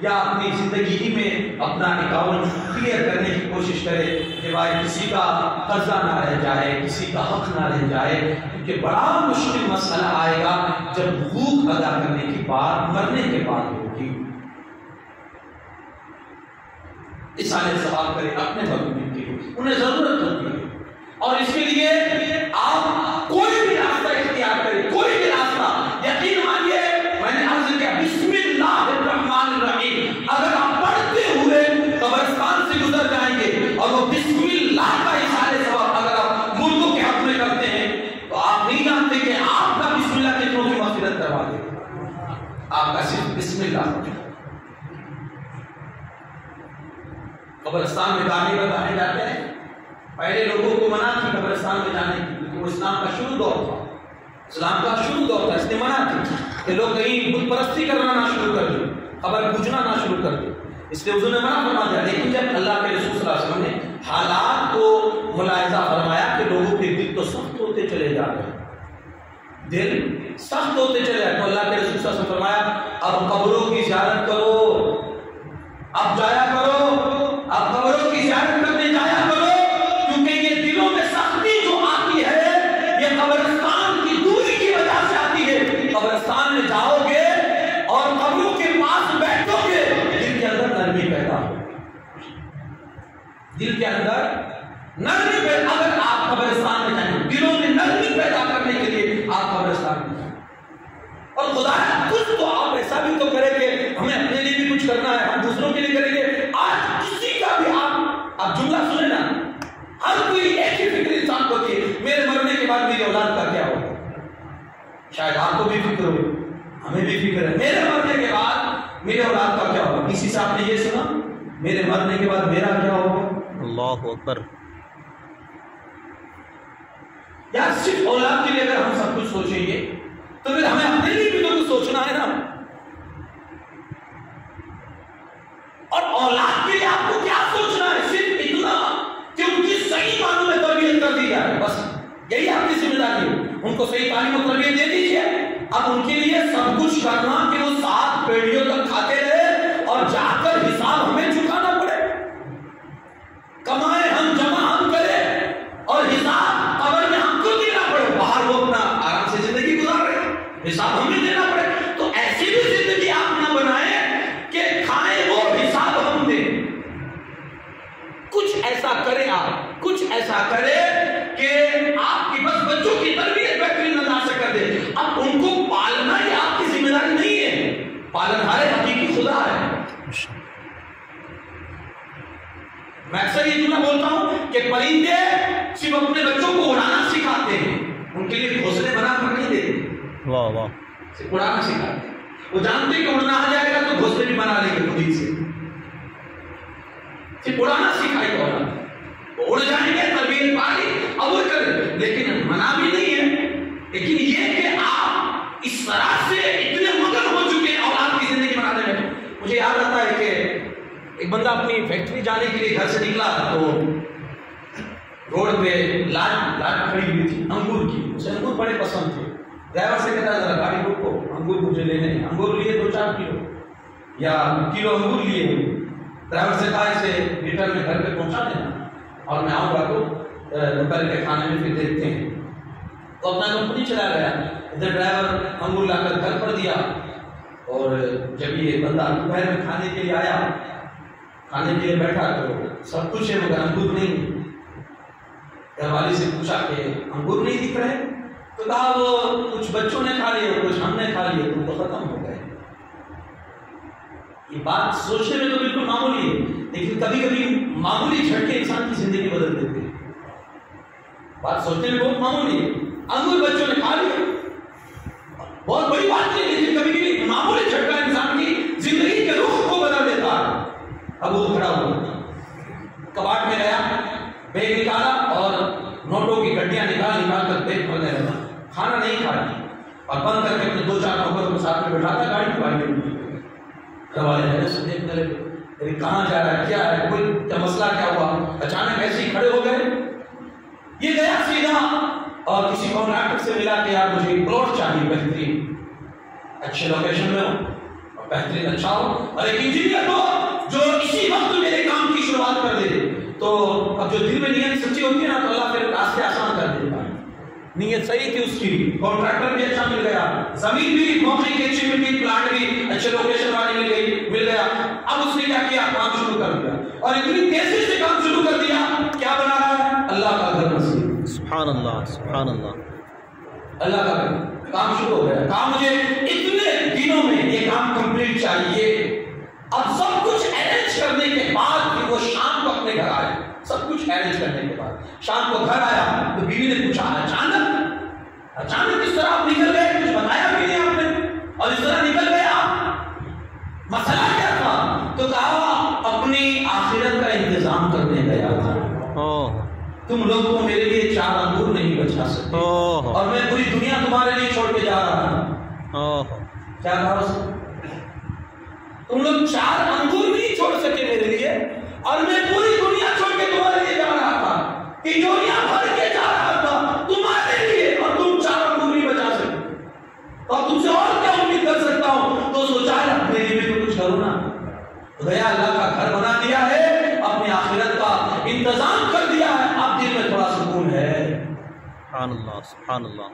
یا اپنی زندگی ہی میں اپنا اکاؤنٹ کلیئر کرنے کی کوشش کرے کہ بھائی کسی کا قرضہ نہ رہ جائے، کسی کا حق نہ رہ جائے، کیونکہ بڑا مشکل مسئلہ آئے گا جب حقوق ادا کرنے کی بات مرنے کے بعد ہوگی۔ اصالہ ثواب کرے اپنے مضمون کی، انہیں ضرورت ہوتی ہے، اور اس کے لیے آپ کوئی بھی راستہ اختیار کریں، کوئی بھی راستہ، یقین مانیے میں نے عرض کیا بسم اللہ الرحمن الرحیم اگر آپ پڑھتے ہوئے قبرستان سے گزر جائیں گے اور وہ بسم اللہ کا اصالہ ثواب اگر آپ مردوں کے حق میں کرتے ہیں تو آپ نہیں جانتے کہ آپ کا بسم اللہ کتنوں کی مغفرت کروا دے گا۔ آپ کا صرف بسم اللہ۔ قبرستان میں گانے بتائے جاتے ہیں، پہلے لوگوں کو منع تھی قبرستان میں جانے کی، کیونکہ وہ اسلام کا شروع دور تھا، اسلام کا شروع دور تھا، اس نے منع تھی کہ لوگ کہیں بت پرستی کرنا نہ شروع کر دیں، قبر پوجنا نہ شروع کر دیں، اس لیے حضور نے منع فرما دیا۔ لیکن جب اللہ کے رسول صلی اللہ علیہ وسلم نے حالات کو ملاحظہ فرمایا کہ لوگوں کے دل تو سخت ہوتے چلے جا رہے ہیں، دل سخت ہوتے چلے جائے، تو اللہ کے رسول صلی اللہ علیہ وسلم نے فرمایا اب قبروں کی زیارت کرو، اب جایا کرو، اب قبروں کی زیارت کرنے جایا کرو، کیونکہ یہ دلوں میں سختی جو آتی ہے یہ قبرستان کی دوری کی وجہ سے آتی ہے۔ قبرستان میں جاؤ گے اور قبروں کے پاس بیٹھو گے، دل کے اندر نرمی پیدا ہو، دل کے اندر نرمی پیدا، اگر آپ قبرستان میں جائیں دلوں میں نرمی پیدا کرنے کے لیے آپ قبرستان میں جائیں، اور خدا ہے کچھ تو آپ ایسا بھی تو کریں کہ ہمیں اپنے لیے بھی کچھ کرنا ہے، ہم دوسروں کے لیے کریں گے۔ آج کسی کا بھی آپ جملہ سنیں نا، ہر کوئی ایک ہی فکر انسان کو ہوتی ہے، میرے مرنے کے بعد میری اولاد کا کیا ہوگا؟ شاید آپ کو بھی فکر ہو، ہمیں بھی فکر ہے میرے مرنے کے بعد میرے اولاد کا کیا ہوگا۔ کسی سے آپ نے یہ سنا میرے مرنے کے بعد میرا کیا ہوگا؟ اللہ اکبر۔ یا صرف اولاد کے لیے اگر ہم سب کچھ سوچیں گے تو پھر ہمیں اپنے لیے بھی تو کچھ سوچنا ہے نا، اور اولاد کے لیے آپ کو کیا سوچنا ہے؟ صرف اتنا کہ ان کی صحیح معنوں میں تربیت کر دی جائے، بس یہی آپ کی ذمہ داری ہے، ان کو صحیح تعلیم و تربیت دے دیجیے۔ اب ان کے لیے سب کچھ کرنا کہ وہ 7 پیڑھیوں تک کھاتے رہے اور جا کر حساب ہمیں چکانا پڑے، کمائے ہم جمع ہم کریں اور حساب قبر میں ہم کو دینا پڑے، باہر وہ اپنا آرام سے زندگی گزار رہے ہیں، حساب ہمیں دینا پڑے، تو ایسی بھی زندگی آپ نہ بنائیں کہ کھائیں وہ حساب ہم دیں۔ کچھ ایسا کریں، آپ کچھ ایسا کریں کہ آپ کی بس بچوں کی تربیت بہترین انداز سے کر دیں۔ اب ان کو پالنا یہ آپ کی ذمہ داری نہیں ہے، پالنہار حقیقی خدا ہے۔ میں اکثر یہ جملہ بولتا ہوں کہ پرندے صرف اپنے بچوں کو اڑانا سکھاتے ہیں، ان کے لیے گھونسلے بنا کر نہیں دیتے، واہ واہ، صرف اڑانا سکھاتے ہیں۔ وہ جانتے ہیں کہ اڑنا آ جائے گا تو گھونسلے بھی بنا لیں گے خود ہی سے، صرف اڑانا سکھائی تو وہ اڑ جائیں گے، تربیت پالی اب وہ کریں، لیکن منع بھی نہیں ہے، لیکن یہ کہ آپ اس طرح سے اتنے مگن ہو چکے ہیں اولاد کی زندگی بنانے میں۔ مجھے یاد آتا ہے کہ ایک بندہ اپنی فیکٹری جانے کے لیے گھر سے نکلا تو روڈ پہ لاٹ کھڑی ہوئی تھی انگور کی، اسے انگور بڑے پسند تھے، ڈرائیور سے کہتا ذرا گاڑی روکو، انگور مجھے لینے ہیں۔ انگور لیے 2-4 کلو یا کلو انگور لیے، ڈرائیور سے کہا اسے ریٹرن میں گھر پہ پہنچا دینا اور میں آؤں گا تو دوپہر کے کھانے میں پھر دیکھتے ہیں۔ تو اپنا کمپنی چلا گیا، ادھر ڈرائیور انگور لا کر گھر پر دیا، اور جب یہ بندہ دوپہر میں کھانے کے لیے آیا، کھانے کے لیے بیٹھا تو سب کچھ ہے مگر انگور نہیں۔ گھر والی سے پوچھا کہ انگور نہیں دکھ رہے؟ تو کہا وہ کچھ بچوں نے کھا لیے، کچھ ہم نے کھا لیے، تو ختم ہو گئے۔ یہ بات سوچنے میں تو بالکل معمولی ہے، لیکن کبھی کبھی معمولی جھٹکے انسان کی زندگی بدل دیتے ہیں۔ بات سوچنے میں بہت معمولی ہے، انگور بچوں نے کھا لیے، بہت بڑی بات نہیں، لیکن کبھی کبھی معمولی جھٹکا انسان کی زندگی کے رخ کو بدل دیتا ہے۔ اب وہ کھڑا ہوا، کباڑ میں گیا، بیگ نکالا اور نوٹوں کی گڈیاں نکال کر بیگ بھرنے لگا، کھانا نہیں کھایا اور بند کر کے اپنے 2-4 نوکروں کو ساتھ میں بٹھاتا گاڑی کو باہر نکل۔ گھر والے حیرت سے دیکھنے لگے کہاں جا رہا ہے, کیا ہے, کوئی کیا مسئلہ, کیا ہوا؟ اچانک ایسے ہی کھڑے ہو گئے. یہ گیا سیدھا اور کسی کانٹریکٹر سے ملا کہ یار مجھے پلاٹ چاہیے بہترین, اچھے لوکیشن میں ہو اور بہترین اچھا ہو, اور ایک انجینئر ہو جو اسی وقت میرے کام کی شروعات کر دے. تو اب جو دل میں نیت سچی ہوتی ہے نا تو اللہ پھر راستے آسان کر دیتا ہے. نیت صحیح تھی اس کی, کانٹریکٹر بھی اچھا مل گیا, زمین بھی موقع کی اچھی مل گئی, پلانٹ بھی اچھے لوکیشن والی مل گیا. اب اس نے کیا کیا, کام شروع کر دیا, اور اتنی تیزی سے کام شروع کر دیا. کیا بنا رہا ہے؟ اللہ کا گھر مسجد. سبحان اللہ, سبحان اللہ. اللہ کا گھر, کام شروع ہو گیا. کام مجھے اتنے دنوں میں یہ کام کمپلیٹ چاہیے. اب سب کچھ ارینج کرنے کے بعد پھر وہ شام کو اپنے گھر آئے. سب کچھ ارینج کرنے کے بعد شام کو گھر آیا تو بیوی نے پوچھا اچانک کس طرح آپ نکل گئے, کچھ بتایا بھی نہیں آپ نے, اور اس طرح نکل گئے آپ, مسئلہ کیا تھا؟ تو کہا اپنی آخرت کا انتظام کرنے گیا تھا. تم لوگ کو میرے لیے 4 انگور نہیں بچا سکتے اور میں پوری دنیا تمہارے لیے چھوڑ کے جا رہا ہوں. کیا کہا اس نے؟ تم لوگ 4 انگور نہیں چھوڑ سکے میرے لیے اور میں پوری دنیا چھوڑ کے تمہارے لیے جا رہا تھا, تجوریاں بھر کے جا رہا تھا تمہارے لیے, اور تم 4 انگور نہیں بچا سکتے. اور تم سے اور کیا امید کر سکتا ہوں؟ تو سوچا ہے اپنے لیے بھی تو کچھ کرو نا. گیا اللہ کا گھر بنا دیا ہے, اپنی آخرت کا انتظام کر دیا ہے, اب دل میں تھوڑا سکون ہے. سبحان اللہ, سبحان اللہ.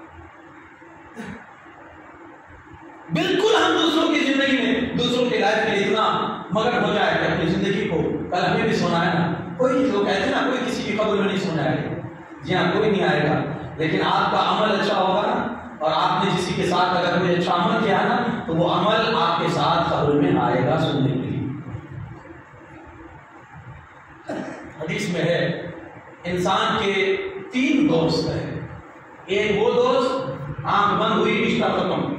بالکل ہم دوسروں کی زندگی میں, دوسروں کی لائف میں اتنا مگن ہو جائے کہ اپنی زندگی کو, کل ہمیں بھی سونا ہے نا, کوئی لوگ کہتے ہیں نا کوئی کسی کی قبر میں نہیں سونا ہے. جی ہاں, کوئی نہیں آئے گا, لیکن آپ کا عمل اچھا ہوگا نا, اور آپ نے کسی کے ساتھ اگر کوئی اچھا عمل کیا نا تو وہ عمل آپ کے ساتھ قبر میں آئے گا سننے کے لیے. حدیث میں ہے انسان کے 3 دوست ہیں. ایک وہ دوست آنکھ بند ہوئی رشتہ ختم,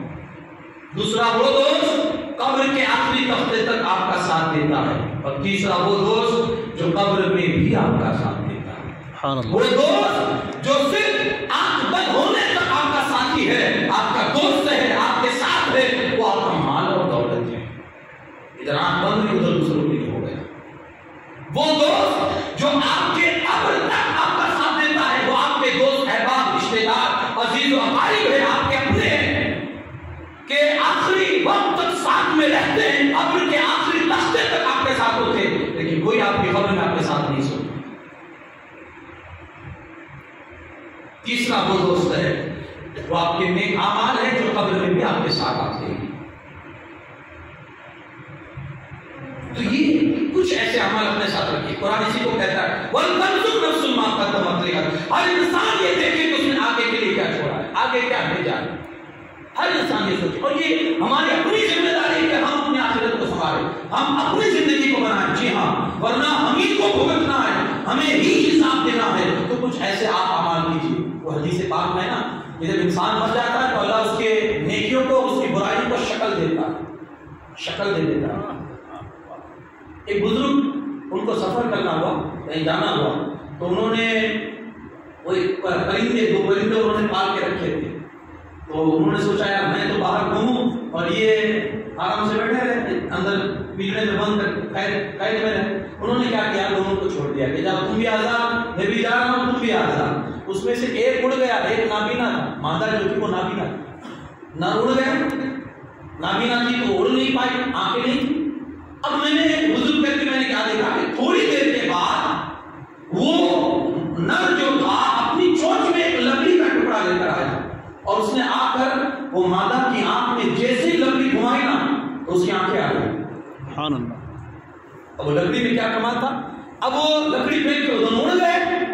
دوسرا وہ دوست قبر کے آخری تختے تک آپ کا ساتھ دیتا ہے, اور تیسرا وہ دوست جو قبر میں بھی آپ کا ساتھ دیتا ہے. وہ دوست جو صرف آنکھ بند ہونے تک آپ کا ساتھی ہے, آپ کا دوست ہے, آپ کے ساتھ ہے, وہ آپ کا مال اور دولت ہے. ادھر آنکھ بند نہیں, ادھر دوسروں کے لیے ہو گیا. وہ دوست جو آپ کے قبر تک آپ کا ساتھ دیتا ہے, وہ آپ کے دوست, احباب, رشتے دار, عزیز و اقارب ہے, آپ کے اپنے ہیں, کہ آخری وقت تک ساتھ میں رہتے ہیں, قبر کے آخری تختے تک آپ کے ساتھ ہوتے ہیں, لیکن کوئی آپ کی قبر میں آپ کے ساتھ نہیں سوتا. تیسرا وہ دوست ہے وہ آپ کے نیک اعمال ہیں جو قبر میں بھی آپ کے ساتھ آتے ہیں. تو یہ کچھ ایسے عمل اپنے ساتھ رکھیے. قرآن اسی کو کہتا ہے وَلْتَنْظُرْ نَفْسٌ مَا قَدَّمَتْ لِغَدٍ. ہر انسان یہ دیکھے کہ اس نے آگے کے لیے کیا چھوڑا ہے, آگے کیا بھیجا ہے. ہر انسان یہ سوچے, اور یہ ہماری اپنی ذمہ داری ہے کہ ہم اپنی آخرت کو سنبھالیں, ہم اپنی زندگی کو بنائیں. جی ہاں, ورنہ ہم ہی کو بھگتنا ہے, ہمیں ہی حساب دینا ہے. تو کچھ ایسے آپ اعمال کیجیے. وہ حدیث پاک میں نا, جب انسان مر جاتا ہے تو اللہ اس کے نیکیوں کو, اس کی برائیوں کو شکل دیتا ہے, شکل دے دیتا ہے. ایک بزرگ, ان کو سفر کرنا ہوا, کہیں جانا ہوا, تو انہوں نے وہ پرندے, 2 پرندے انہوں نے پال کے رکھے تھے. تو انہوں نے سوچا یار میں تو باہر گھوموں اور یہ آرام سے بیٹھے رہے اندر پنجرے میں بند کر قید میں رہے. انہوں نے کیا کیا, دونوں کو چھوڑ دیا کہ جب تم بھی آزاد, میں بھی جا رہا ہوں, تم بھی آزاد. اس میں سے ایک اڑ گیا, ایک نابینا تھا, مادہ جو تھی وہ نابینا تھی, نہ اڑ گیا, نابینا تھی تو اڑ نہیں پائی, آنکھیں نہیں تھی. اب میں نے بزرگ کر کے میں نے کیا دیکھا کہ تھوڑی دیر کے بعد وہ نر جو تھا اپنی چونچ میں ایک لکڑی کا ٹکڑا لے کر آیا, اور اس نے آ کر وہ مادہ کی آنکھ میں جیسے ہی لکڑی گھمائی نا تو اس کی آنکھیں آ گئی. سبحان اللہ. اب وہ لکڑی میں کیا کما تھا, اب وہ لکڑی پھینک کے دونوں اڑ گئے.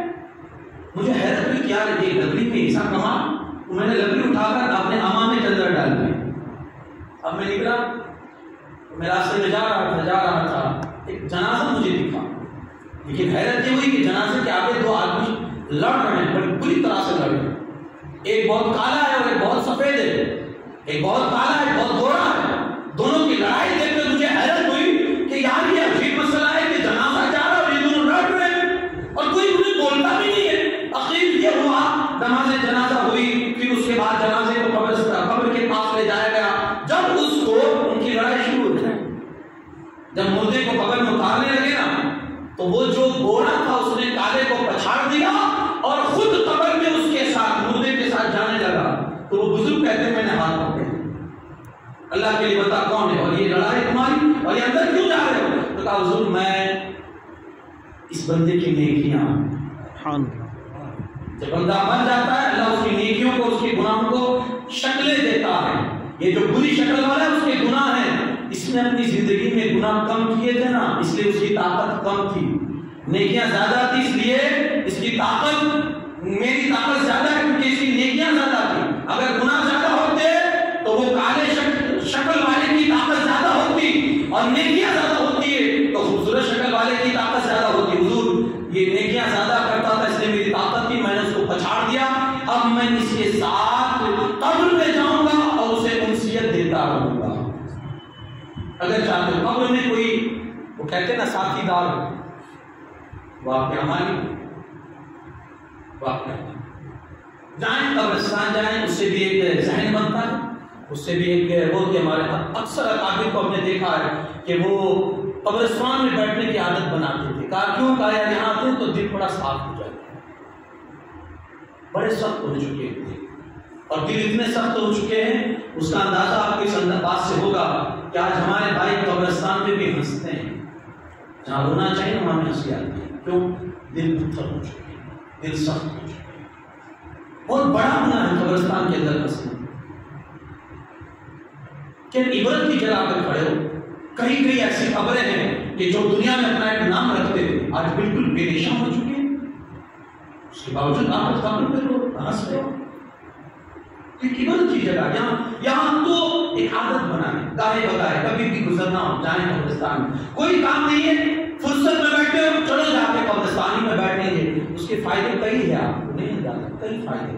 مجھے حیرت ہوئی کہ یار یہ لکڑی میں ایسا کما. میں نے لکڑی اٹھا کر اپنے امامے کے اندر ڈال دی. اب میں نکلا, میں راستے میں جا رہا تھا, ایک جنازہ مجھے دکھا. لیکن حیرت یہ ہوئی کہ جنازے کے آگے 2 آدمی لڑ رہے ہیں, بڑی بری طرح سے لڑ رہے ہیں. ایک بہت کالا ہے اور ایک بہت سفید ہے, ایک بہت کالا ہے, بہت گورا ہے. دونوں کی لڑائی دیکھ کر مجھے حیرت ہوئی کہ یار یہ عجیب مسئلہ ہے کہ جنازہ جا رہا ہے اور یہ دونوں لڑ رہے ہیں اور کوئی انہیں بولتا بھی نہیں ہے. اخیر یہ ہوا, نماز جنازہ ہوئی, پھر اس کے بعد جنازے کو قبر کے پاس لے جایا گیا. جب اس کو ان کی لڑائی شروع ہو گئی, جب مردے کو قبر میں اتارنے لگے نا تو وہ جو گورا تھا اس نے کالے کو پچھاڑ دیا اور خود قبر میں اس کے ساتھ مردے کے ساتھ جانے لگا. تو وہ بزرگ کہتے ہیں میں نے ہاتھ پکڑے, اللہ کے لیے بتا کون ہے اور یہ لڑائی تمہاری اور یہ اندر کیوں جا رہے ہو؟ تو کہا حضور میں اس بندے کی نیکیاں, جب بندہ مر جاتا ہے اللہ اس کی نیکیوں کو اس کے گناہوں کو شکلیں دیتا ہے. یہ جو بری شکل والا ہے اس کے گناہ ہیں, اس نے اپنی زندگی میں گناہ کم کیے تھے نا اس لیے اس کی طاقت کم تھی, نیکیاں زیادہ تھی اس لیے اس کی طاقت, میری طاقت زیادہ ہے کیونکہ اس کی نیکیاں زیادہ تھی. اگر گناہ زیادہ ہوتے تو وہ کالے شکل والے کی طاقت زیادہ ہوتی اور نیکیاں زیادہ ہوتی ہے تو خوبصورت شکل والے کی طاقت زیادہ ہوتی. حضور یہ نیکیاں زیادہ کرتا تھا اس لیے میری طاقت تھی, میں نے اس کو پچھاڑ دیا, اب میں اس کے ساتھ قبر میں جاؤں گا اور اسے انسیت دیتا رہوں گا. اگر چاہتے ہو قبر میں کوئی وہ کہتے ہیں نا ساتھی دار, واقعہ ہماری واقعہ جائیں قبرستان جائیں, اس سے بھی ایک ذہن بنتا ہے, اس سے بھی ایک وہ کہ ہمارے اکثر اکابر کو ہم نے دیکھا ہے کہ وہ قبرستان میں بیٹھنے کی عادت بناتے تھے. کہا کیوں؟ کہا یار یہاں آتے ہیں تو دل تھوڑا صاف ہو جاتا ہے. بڑے سخت ہو چکے تھے اور دل اتنے سخت ہو چکے ہیں, اس کا اندازہ آپ کی اس بات سے ہوگا کہ آج ہمارے بھائی قبرستان میں بھی ہنستے ہیں, جہاں رونا چاہیے وہاں میں ہنسی آتی ہے. کیوں؟ دل پتھر ہو چکے ہیں, دل سخت ہو چکے ہیں. بہت بڑا گناہ ہے قبرستان کے اندر ہنسنا. کہ عبرت کی جگہ پر کھڑے ہو, کئی کئی ایسی خبریں ہیں کہ جو دنیا میں اپنا ایک نام رکھتے تھے آج بالکل بے نشان ہو چکے ہیں, اس کے باوجود آپ خبر پہ لوگ ہنس رہے ہو. عبرت کی جگہ یہاں تو ایک عادت بنائے, گاہے بتائے کبھی بھی گزرنا ہو جائیں قبرستان میں, کوئی کام نہیں ہے, فرصت میں بیٹھے ہو چلو جا کے قبرستانی میں بیٹھیں گے. اس کے فائدے کئی ہیں, آپ کو نہیں جانتے کئی فائدے.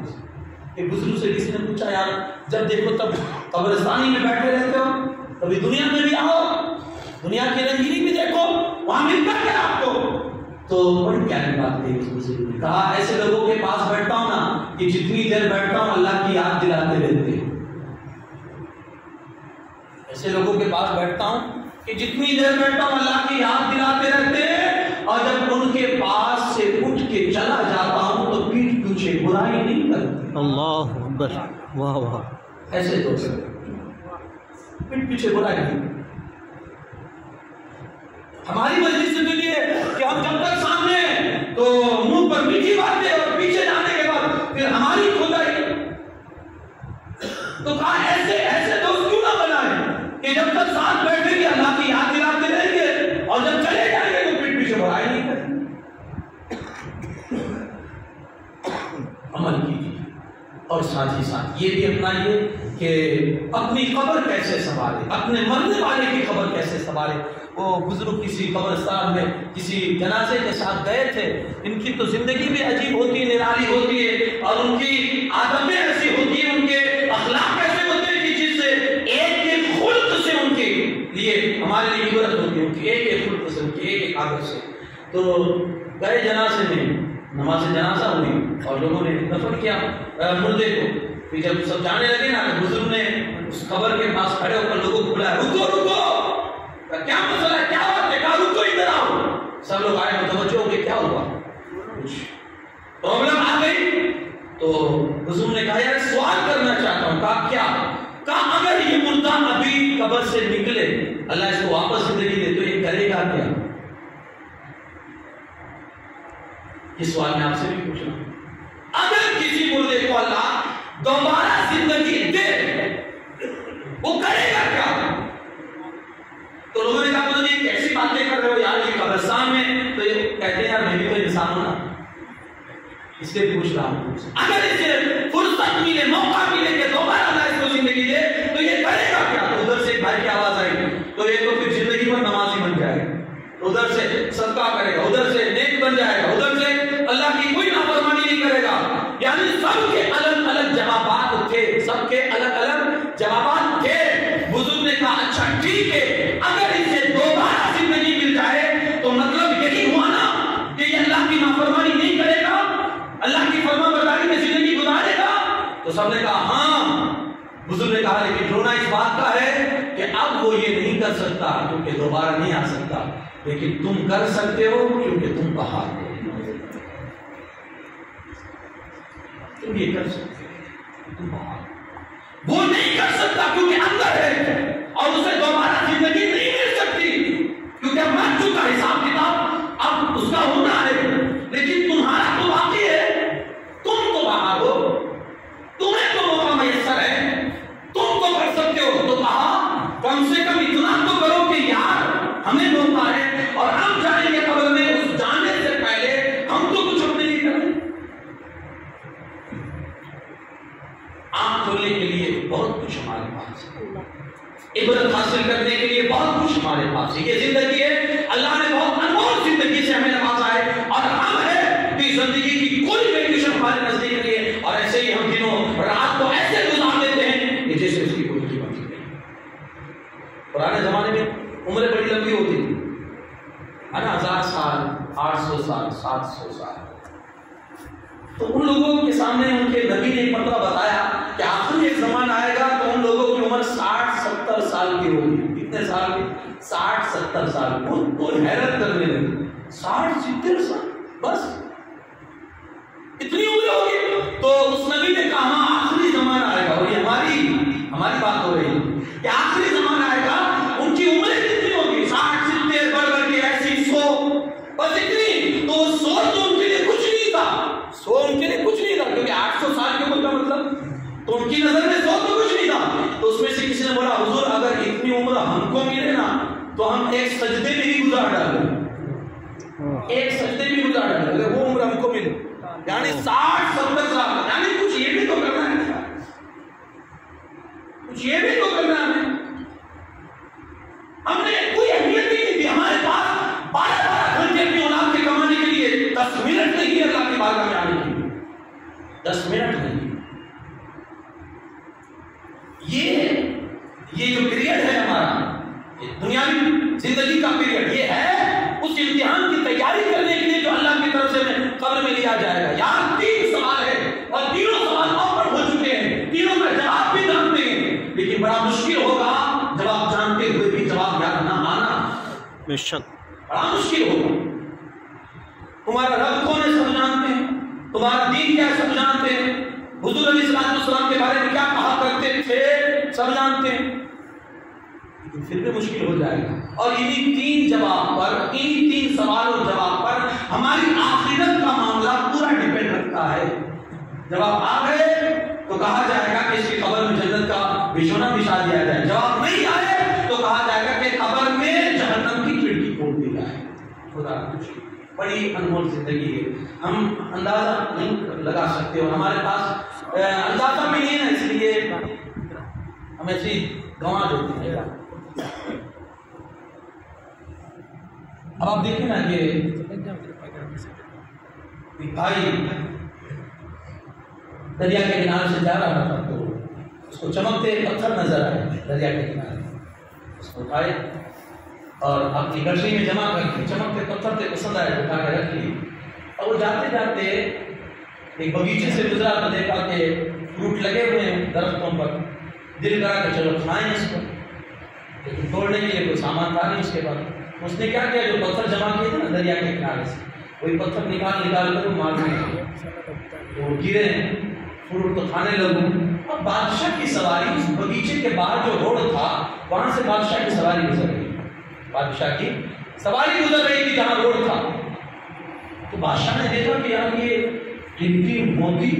ایک بزرگ سے کسی نے پوچھا یار جب دیکھو تب قبرستانی میں بیٹھے رہتے ہو, کبھی دنیا میں بھی آؤ, دنیا کی رنگینی بھی دیکھو, وہاں ملتا کیا آپ کو؟ تو بڑی پیاری بات کہی اس بزرگ نے, کہا ایسے لوگوں کے پاس بیٹھتا ہوں نا کہ جتنی دیر بیٹھتا ہوں اللہ کی یاد دلاتے رہتے ہیں. ایسے لوگوں کے پاس بیٹھتا ہوں کہ جتنی دیر بیٹھتا ہوں اللہ کی یاد دلاتے رہتے ہیں, اور جب ان کے پاس سے اٹھ کے چلا جاتا ہوں تو پیٹھ پیچھے برائی نہیں کرتے. اللہ اکبر, واہ واہ. ایسے تو پیٹھ پیچھے برائی نہیں. ہماری مجلس سے بھی ہے کہ ہم جب تک سامنے تو منہ پر میٹھی باتیں اور پیچھے جانے کے بعد پھر ہماری کھدائی. تو کہا ایسے ایسے دوست کیوں نہ بنائے کہ جب تک ساتھ بیٹھیں گے اللہ کی یاد دلاتے رہیں گے اور جب چلے جائیں گے تو پیٹھ پیچھے برائی نہیں کریں. عمل کیجیے اور ساتھ ہی ساتھ یہ بھی اپنائیے کہ اپنی قبر کیسے سنبھالے, اپنے مرنے والے کی قبر کیسے سنبھالے. وہ بزرگ کسی قبرستان میں کسی جنازے کے ساتھ گئے تھے, ان کی تو زندگی بھی عجیب ہوتی ہے, نرالی ہوتی ہے, اور ان کی عادتیں ایسی ہوتی ہیں, ان کے اخلاق ایسے ہوتے ہیں کہ جس سے ایک ایک خلق سے ان کے لیے ہمارے لیے عبرت ہوتی ہے, ان کی ایک ایک خلق سے, ان کی ایک ایک عادت سے. تو گئے جنازے میں, نماز جنازہ ہوئی اور لوگوں نے دفن کیا مردے کو. پھر جب سب جانے لگے نا تو بزرگ نے اس قبر کے پاس کھڑے ہو کر لوگوں کو بلایا, رکو رکو, کیا مسئلہ ہے, کیا بات ہے, کہا رکو ادھر آؤ. سب لوگ آئے, متوجہ ہو گئے کیا ہوا, کچھ پرابلم آ گئی. تو بزرگ نے کہا یار سوال کرنا چاہتا ہوں. کہا کیا؟ کہا اگر یہ مردہ ابھی قبر سے نکلے, اللہ اس کو واپس زندگی دے تو یہ کرے گا کیا؟ یہ سوال میں آپ سے بھی پوچھ رہا ہوں. اگر کسی مردے کو اللہ دوبارہ زندگی دے وہ کرے گا کیا؟ تو لوگوں نے کہا مجھے کیسی باتیں کر رہے ہو یار, یہ قبرستان میں. تو یہ کہتے ہیں یار میں بھی تو انسان ہوں نا, اس لیے پوچھ رہا ہوں. اگر اسے فرصت ملے, موقع ملے کہ دوبارہ اللہ اس کو زندگی دے تو یہ کرے گا کیا؟ تو ادھر سے ایک بھائی کی آواز آئی, تو یہ تو پھر زندگی میں نمازی بن جائے گا, ادھر سے صدقہ کرے گا, ادھر سے نیک بن جائے گا, ادھر سے اللہ کی کوئی نافرمانی نہیں کرے گا. یعنی سب کے الگ الگ جوابات تھے, سب کے الگ الگ جوابات تھے. بزرگ نے کہا اچھا ٹھیک ہے, اگر اسے دوبارہ زندگی مل جائے تو مطلب یہی ہوا نا کہ یہ اللہ کی نافرمانی نہیں کرے گا, اللہ کی فرما برداری میں زندگی گزارے گا. تو سب نے کہا ہاں. بزرگ نے کہا لیکن رونا اس بات کا ہے کہ اب وہ یہ نہیں کر سکتا کیونکہ دوبارہ نہیں آ سکتا، لیکن تم کر سکتے ہو کیونکہ تم پہاڑ ہو، تم یہ کر سکتے ہو، تم پہاڑ۔ وہ نہیں کر سکتا کیونکہ اندر ہے اور اسے دوبارہ زندگی نہیں مل سکتی کیونکہ اب مر چکا، حساب کتاب اب اس کا ہونا ہے، لیکن تمہارا تو باقی ہے، تم تو باہر ہو، تمہیں تو موقع میسر ہے، تم تو کر سکتے ہو، تو کہا کم سے کم اتنا تو کرو کہ یار ہمیں موقع ہے اور ہم جائیں گے قبر میں، اس جانے سے پہلے ہم تو کچھ اپنے لیے کریں۔ آنکھ کھولنے کے لیے بہت کچھ ہمارے پاس ہے، عبرت حاصل کرنے کے لیے بہت کچھ ہمارے پاس ہے، یہ زندگی ہے، اللہ نے بہت انمول زندگی سے ہمیں نوازا ہے اور ہم ہے کہ زندگی کی کوئی ویلیوشن ہمارے نزدیک نہیں ہے، اور ایسے ہی ہم دنوں رات کو ایسے گزار دیتے ہیں کہ جیسے اس کی کوئی قیمت نہیں۔ پرانے زمانے میں عمریں بڑی لمبی ہوتی تھی، ہے نا، 1000 سال، 800 سال، 700 سال، تو ان لوگوں کے سامنے ان کے نبی نے ایک مرتبہ بتایا کہ آخر ایک زمانہ آئے گا تو ان لوگوں کی عمر 60-70 سال کی ہوگی۔ کتنے سال کی؟ 60-70 سال۔ وہ حیرت کرنے لگے، 60-70 سال بس اتنی عمر ہوگی؟ تو اس نبی نے کہا آخری زمانہ آئے گا، اور یہ ہماری بات ہو رہی ہے کہ آخری زمانہ آئے گا، ان کی عمریں کتنی ہوگی؟ 60-70 بڑھ کے ایسی 100، بس اتنی۔ تو 100 تو ان کے لیے کچھ نہیں تھا، 100 ان کے لیے کچھ نہیں تھا، کیونکہ 800 سال کی عمر کا مطلب، تو ان کی نظر میں 100 تو کچھ نہیں تھا۔ تو اس میں سے کسی نے بولا حضور اگر اتنی عمر ہم کو ملے نا تو ہم ایک سجدے میں ہی گزار ڈالیں، ایک سجدے میں گزار ڈالیں اگر وہ عمر ہم کو ملے، یعنی 60-70 سال، یعنی کچھ یہ بھی تو کرنا ہے، کچھ یہ بھی تو کرنا ہے۔ ہم نے کوئی اہمیت ہی نہیں دی، ہمارے پاس 12 گھنٹے اپنی اولاد کے کمانے کے لیے 10 منٹ نہیں ہے اللہ کی بارگاہ میں آنے کے لیے، 10 منٹ نہیں۔ یہ جو پیریڈ ہے ہمارا، یہ دنیاوی زندگی کا پیریڈ، یہ ہے اس امتحان کی تیاری کرنے کے لیے جو اللہ کی طرف سے قبر میں لیا جائے گا۔ یار 3 سوال ہے اور تینوں سوال اوپر ہو چکے ہیں، تینوں کا جواب بھی جانتے ہیں، لیکن بڑا مشکل ہوگا جواب جانتے ہوئے بھی جواب یاد نہ آنا، بے شک بڑا مشکل ہوگا۔ تمہارا رب کون ہے سب جانتے ہیں، تمہارا دین کیا ہے سب جانتے ہیں، حضور علیہ السلام کے بارے میں کیا کہا کرتے تھے سب جانتے ہیں، لیکن پھر بھی مشکل ہو جائے گا۔ اور انہی 3 جواب پر، انہی 3 سوال اور جواب پر ہماری آخرت کا معاملہ پورا ڈیپینڈ رکھتا ہے۔ جواب آ گئے تو کہا جائے گا کہ اس کی قبر میں جنت کا بچھونا بچھا دیا جائے، جواب نہیں آئے تو کہا جائے گا کہ قبر میں جہنم کی کھڑکی کھول دی جائے۔ خدا کچھ بڑی انمول زندگی ہے، ہم اندازہ نہیں لگا سکتے، اور ہمارے پاس اندازہ بھی نہیں ہے، اس لیے ہم ایسے گنوا دیتے ہیں۔ اب آپ دیکھیں نا کہ بھائی دریا کے کنارے سے جا رہا تھا تو اس کو چمکتے پتھر نظر آئے دریا کے کنارے، اس کو اٹھائے اور اپنی گٹری میں جمع کر کے، چمکتے پتھر سے پسند آئے اٹھا کے رکھ لیے، اور وہ جاتے جاتے ایک باغیچے سے گزرا تو دیکھا کہ فروٹ لگے ہوئے ہیں درختوں پر، دل کرا کہ چلو کھائیں اس کو، لیکن توڑنے کے لیے کوئی سامان تھا نہیں۔ اس کے بعد اس نے کیا کیا، جو پتھر جمع کیے تھے نا دریا کے کنارے سے، وہی پتھر نکال کر وہ مارنے لگے، وہ گرے، فروٹ تو کھانے لگوں۔ اب بادشاہ کی سواری اس باغیچے کے باہر جو روڈ تھا وہاں سے بادشاہ کی سواری گزر رہی، بادشاہ کی سواری گزر رہی تھی جہاں روڈ تھا، تو بادشاہ نے دیکھا کہ یار یہ قیمتی موتی،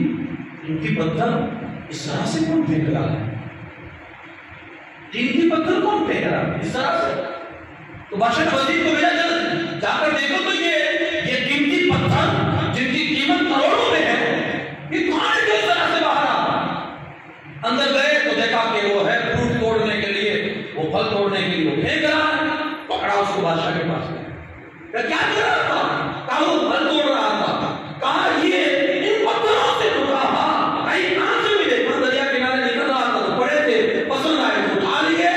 قیمتی پتھر اس طرح سے کون پھینک رہا ہے، قیمتی پتھر کون پھینک رہا ہے اس طرح سے؟ تو بادشاہ نے وزیر کو بھیجا، چل جا کر دیکھو تو یہ قیمتی پتھر جن کی قیمت کروڑوں میں ہے، یہ کہاں سے اس طرح سے باہر آ؟ اندر گئے تو دیکھا کہ وہ ہے فروٹ توڑنے کے لیے، وہ پھل توڑنے کے لیے وہ پھینک رہا ہے۔ پکڑا اس کو بادشاہ کے پاس گیا، کیا کر رہا تھا؟ کہا وہ پھل توڑ رہا تھا۔ کہا یہ ان پتھروں سے تو کہا کہیں کہاں سے ملے، وہ دریا کنارے نکل رہا تھا تو پڑے تھے، پسند آئے تو اٹھا لیے۔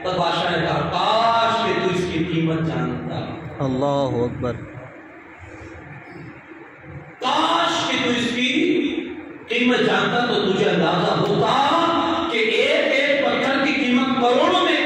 تب بادشاہ نے کہا کاش کہ تو اس کی قیمت جانتا، اللہ اکبر، کاش کہ تو اس کی قیمت جانتا تو تجھے اندازہ ہوتا کہ ایک ایک پتھر کی قیمت کروڑوں میں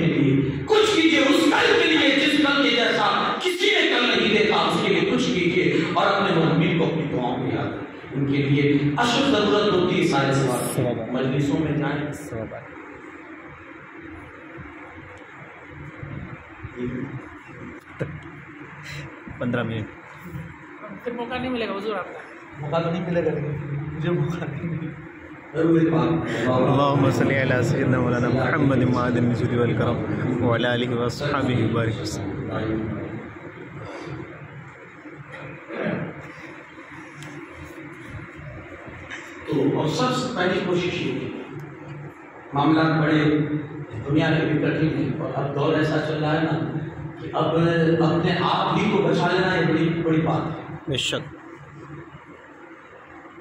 کے لیے کچھ کیجیے، اس کل کے لیے جس کل کے جیسا کسی نے کل نہیں دیکھا، اس کے لیے کچھ کیجیے اور اپنے مومنین کو اپنی دعاؤں میں یاد رکھیے۔ ان کے لیے اشد ضرورت ہوتی ہے سارے سوال مجلسوں میں جائیں 15 منٹ پھر موقع نہیں ملے گا حضور آپ کا، موقع تو نہیں ملے گا، مجھے موقع نہیں ملے گا۔ اللهم صل على سيدنا مولانا محمد معدن الجود والكرم وعلى آله وأصحابه وبارك وسلم۔ تو اور سب سے پہلی کوشش یہ کی، معاملات بڑے دنیا کے بھی کٹھن ہیں اور اب دور ایسا چل رہا ہے نا کہ اب اپنے آپ ہی کو بچا لینا یہ بڑی بڑی بات ہے۔ بے شک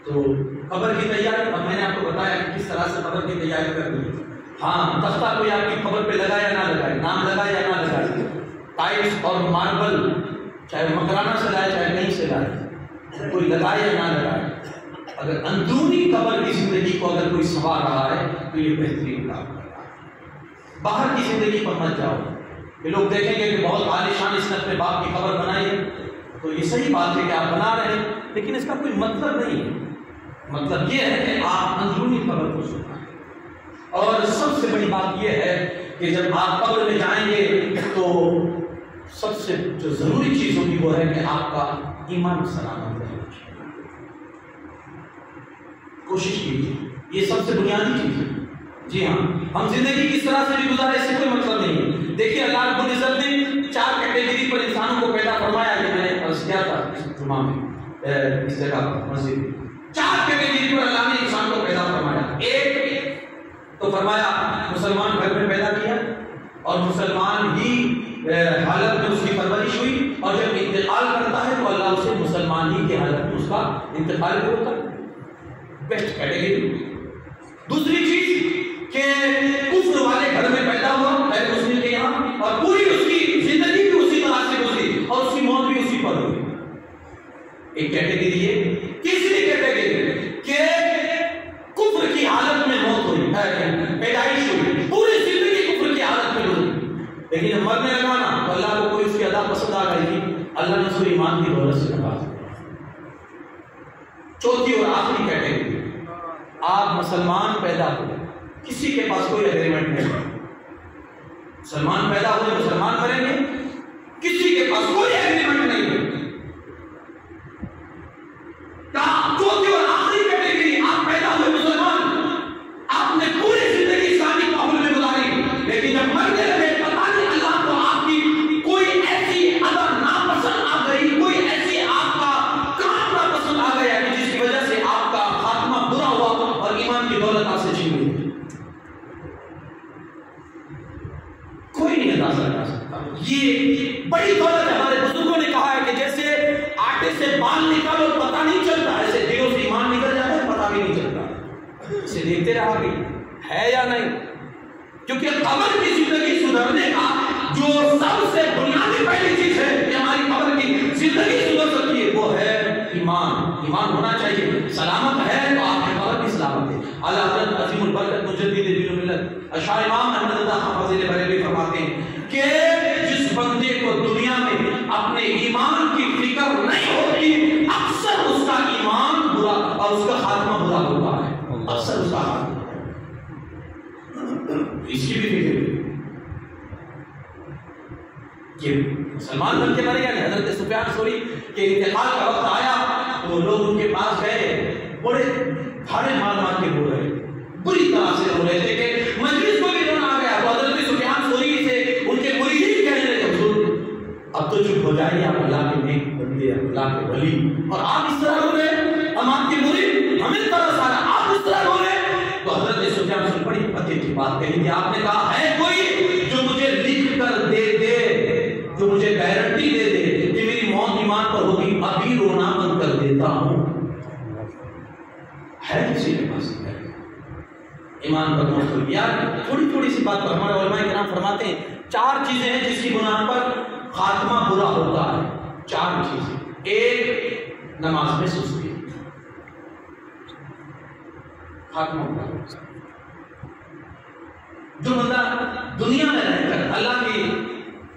تو قبر کی تیاری، اب میں نے آپ کو بتایا کہ کس طرح سے قبر کی تیاری کرنی ہے۔ ہاں تختہ کوئی آپ کی قبر پہ لگائے یا نہ لگائے، نام لگائے یا نہ لگائے، ٹائلس اور ماربل چاہے مکرانہ سے لائے چاہے کہیں سے لائے، کوئی لگائے یا نہ لگائے، اگر اندرونی قبر کی زندگی کو اگر کوئی سنوار رہا ہے تو یہ بہترین کام کر رہا ہے۔ باہر کی زندگی پر مت جاؤ، یہ لوگ دیکھیں گے کہ بہت عالیشان اس نے اپنے باپ کی قبر بنائی ہے، تو یہ صحیح بات ہے کہ آپ بنا رہے ہیں، لیکن اس کا کوئی مطلب نہیں ہے۔ مطلب یہ ہے کہ آپ اندرونی قبر کو سنائیں۔ اور سب سے بڑی بات یہ ہے کہ جب آپ قبر میں جائیں گے تو سب سے جو ضروری چیز ہوگی وہ ہے کہ آپ کا ایمان سلامت رہے۔ کوشش کیجیے، یہ سب سے بنیادی چیز ہے۔ جی ہاں، ہم زندگی کس طرح سے بھی گزارے اس سے کوئی مطلب نہیں ہے۔ دیکھیے اللہ رب العزت نے 4 کیٹیگری پر انسانوں کو پیدا فرمایا، یہ میں نے عرض کیا تھا اس جمعہ میں اس جگہ پر مسجد میں۔ 4 کیٹیگری پر اللہ نے انسان کو پیدا فرمایا۔ ایک تو فرمایا مسلمان گھر میں پیدا کیا اور مسلمان ہی حالت میں اس کی پرورش ہوئی، اور جب انتقال کرتا ہے تو اللہ اسے مسلمان ہی کی حالت میں اس کا انتقال بھی ہوتا ہے۔ Best category. دوسری چیز کہ کفر والے گھر میں پیدا ہوا غیر مسلم کے یہاں، اور پوری اس کی زندگی بھی اسی طرح سے گزری اور اس کی موت بھی اسی پر ہوئی۔ ایک کیٹیگری یہ۔ تیسری کیٹیگری کہ کفر کی حالت میں موت ہوئی، پیدائش ہوئی، پوری زندگی کفر کی حالت میں گزری، لیکن جب مرنے لگا نا تو اللہ کو کوئی اس کی ادا پسند آ گئی تھی، اللہ نے اس کو ایمان کی دولت سے نواز دیا۔ چوتھی اور آخری کیٹیگری، آپ مسلمان پیدا ہوئے، کسی کے پاس کوئی اگریمنٹ نہیں، مسلمان پیدا ہوئے مسلمان کریں گے، کسی کے پاس کوئی اگریمنٹ نہیں ہے۔ چوتھی اور آخری کیٹیگری، آپ پیدا ہوئے مسلمان، آپ نے پوری زندگی اسلامی ماحول میں گزاری، لیکن جب مرنے لگے پتہ نہیں اللہ کو آپ کی کوئی ایسی ادا ناپسند آ گئی، کوئی ایسی آپ کا کام ناپسند آ گیا کہ جس کی وجہ سے آپ کا خاتمہ برا ہوا اور ایمان کی دولت آپ سے چھین گئی۔ کوئی نہیں اندازہ لگا سکتا۔ یہ بڑی دولت ہے۔ ہمارے بزرگوں نے کہا ہے کہ جیسے آٹے سے بال نکالو پتہ نہیں چلتا، ایسے دلوں سے ایمان نکل جاتا ہے پتہ بھی نہیں چلتا، اسے دیکھتے رہا کہ ہے یا نہیں، کیونکہ قبر کی زندگی سدھرنے کا جو سب سے بنیادی پہلی چیز ہے کہ ہماری قبر کی زندگی سدھر سکتی ہے وہ ہے ایمان۔ ایمان ہونا چاہیے، سلامت ہے تو آپ کی قبر بھی سلامت ہے۔ اعلیٰ حضرت عظیم البرکت مجدد دین و ملت اشاع امام احمد رضا خان فاضل بریلوی فرماتے ہیں کہ جس بندے کو دنیا میں اپنے ایمان کی فکر نہیں ہوتی، اکثر اس کا ایمان برا اور اس کا خاتمہ برا ہوتا ہے، اکثر اس کا خاتمہ، اس کی بھی فکر کہ مسلمان بن کے مرے گا نہیں۔ حضرت سفیان ثوری کے انتقال کا وقت آیا تو لوگ ان کے پاس گئے، بڑے دھاڑے مار مار کے رو رہے، بری طرح سے رو رہے تھے کہ مجلس کو بھی رونا آ گیا۔ تو حضرت سفیان ثوری سے ان کے مریدین کہنے لگے حضور اب تو چپ ہو جائیے، آپ اللہ کے نیک بندے، اللہ کے ولی، اور آپ اس طرح رو رہے، ہم آپ کے مرید، ہمیں طرح سارا آپ اس طرح رو رہے۔ تو حضرت سفیان ثوری بڑی پتے کی بات کہی کہ آپ نے کہا ہے کوئی جو مجھے لکھ کر دے دے، جو مجھے گارنٹی دے دے کہ میری موت ایمان پر ہوگی، ابھی رونا بند کر دیتا ہوں؟ ہے کسی کے پاس ایمان پر موت ہوگی؟ یار تھوڑی تھوڑی سی بات پر ہمارے علماء کرام فرماتے ہیں 4 چیزیں ہیں جس کی بنیاد پر خاتمہ برا ہوتا ہے۔ 4 چیزیں۔ ایک، نماز میں سستی، خاتمہ برا ہوتا ہے۔ جو بندہ دنیا میں رہ کر اللہ کی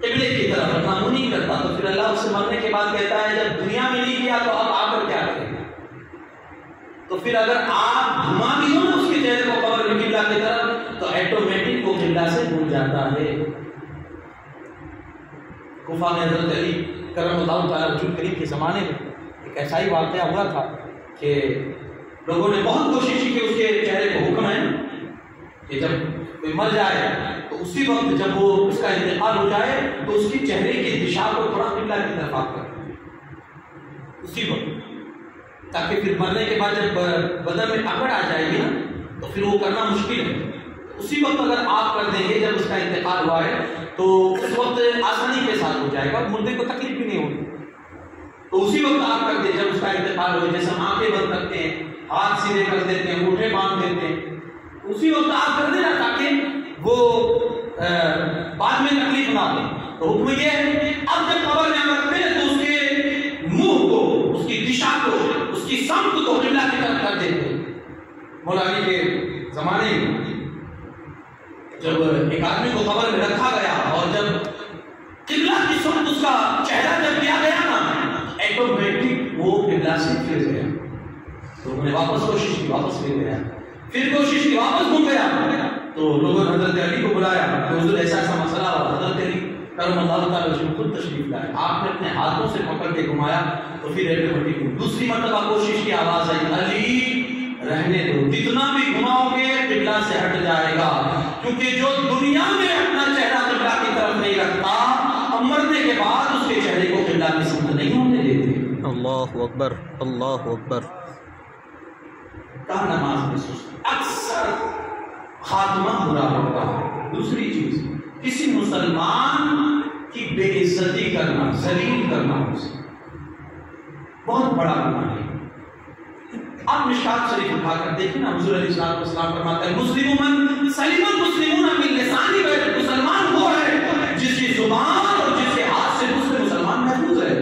قبلے کی طرف رکھنا نہیں کرتا تو پھر اللہ اس سے مرنے کے بعد کہتا ہے جب دنیا میں نہیں کیا تو اب آ کر کیا کریں گے؟ تو پھر اگر آپ گھما بھی ہو اس کے چہرے کو قبر میں قبلہ کی طرف تو ایٹومیٹک وہ قبلہ سے بھول جاتا ہے۔ کوفہ میں حضرت علی کرم اللہ تعالیٰ وجہ کریم کے زمانے میں ایک ایسا ہی واقعہ ہوا تھا کہ لوگوں نے بہت کوشش کی کہ اس کے چہرے کو حکم ہے کہ جب کوئی مر جائے تو اسی وقت جب وہ اس کا انتقال ہو جائے تو اس کی چہرے کی دشا کو تھوڑا قبلہ کی طرف آپ کر اسی وقت، تاکہ پھر مرنے کے بعد جب بدن میں اکڑ آ جائے گی نا تو پھر وہ کرنا مشکل ہے۔ اسی وقت اگر آپ کر دیں گے جب اس کا انتقال ہوا ہے تو اس وقت آسانی کے ساتھ ہو جائے گا، مردے کو تکلیف بھی نہیں ہوگی۔ تو اسی وقت آپ کر دیں جب اس کا انتقال ہو، جیسے ہم آنکھیں بند کرتے ہیں، ہاتھ سیدھے کر دیتے ہیں، انگوٹھے باندھ دیتے ہیں، اسی وقت آپ کر دینا تاکہ وہ بعد میں تکلیف نہ ہو۔ تو حکم یہ ہے اب جب قبر میں رکھتے ہیں تو اس کے منہ کو، اس کی دشا کو، اس کی سمت کو قبلہ کی طرف کر دیتے ہیں۔ مولا علی کے زمانے میں جب ایک آدمی کو قبر میں رکھا گیا اور جب قبلہ کی سمت اس کا چہرہ جب کیا گیا نا ایٹومیٹک وہ قبلہ سے پھر گیا، تو انہوں نے واپس کوشش کی، واپس پھر گیا، پھر کوشش کی، واپس گھوم گیا۔ تو لوگوں نے حضرت علی کو بلایا کہ حضور ایسا ایسا مسئلہ ہوا۔ حضرت علی کرم اللہ تعالیٰ وجہ خود تشریف لائے، آپ نے اپنے ہاتھوں سے پکڑ کے گھمایا تو پھر ایٹومیٹک دوسری مرتبہ کوشش کی، آواز آئی علی رہنے دو، جتنا بھی گھماؤ گے قبلہ سے ہٹ جائے گا، کیونکہ جو دنیا میں اپنا چہرہ قبلہ کی طرف نہیں رکھتا مرنے کے بعد اس کے چہرے کو قبلہ کی سمت نہیں ہونے دیتے۔ اللہ اکبر، اللہ اکبر۔ کہاں نماز میں سستی، اکثر خاتمہ برا ہوتا ہے۔ دوسری چیز کسی مسلمان کی بے عزتی کرنا، ذلیل کرنا اسے بہت بڑا گناہ ہے۔ آپ مشکات شریف اٹھا کر دیکھیں نا، حضور علیہ السلام فرماتے ہیں مسلم من سلم المسلمون من لسانی، مسلمان وہ ہے جس کی زبان اور جس کے ہاتھ سے دوسرے مسلمان محفوظ ہے۔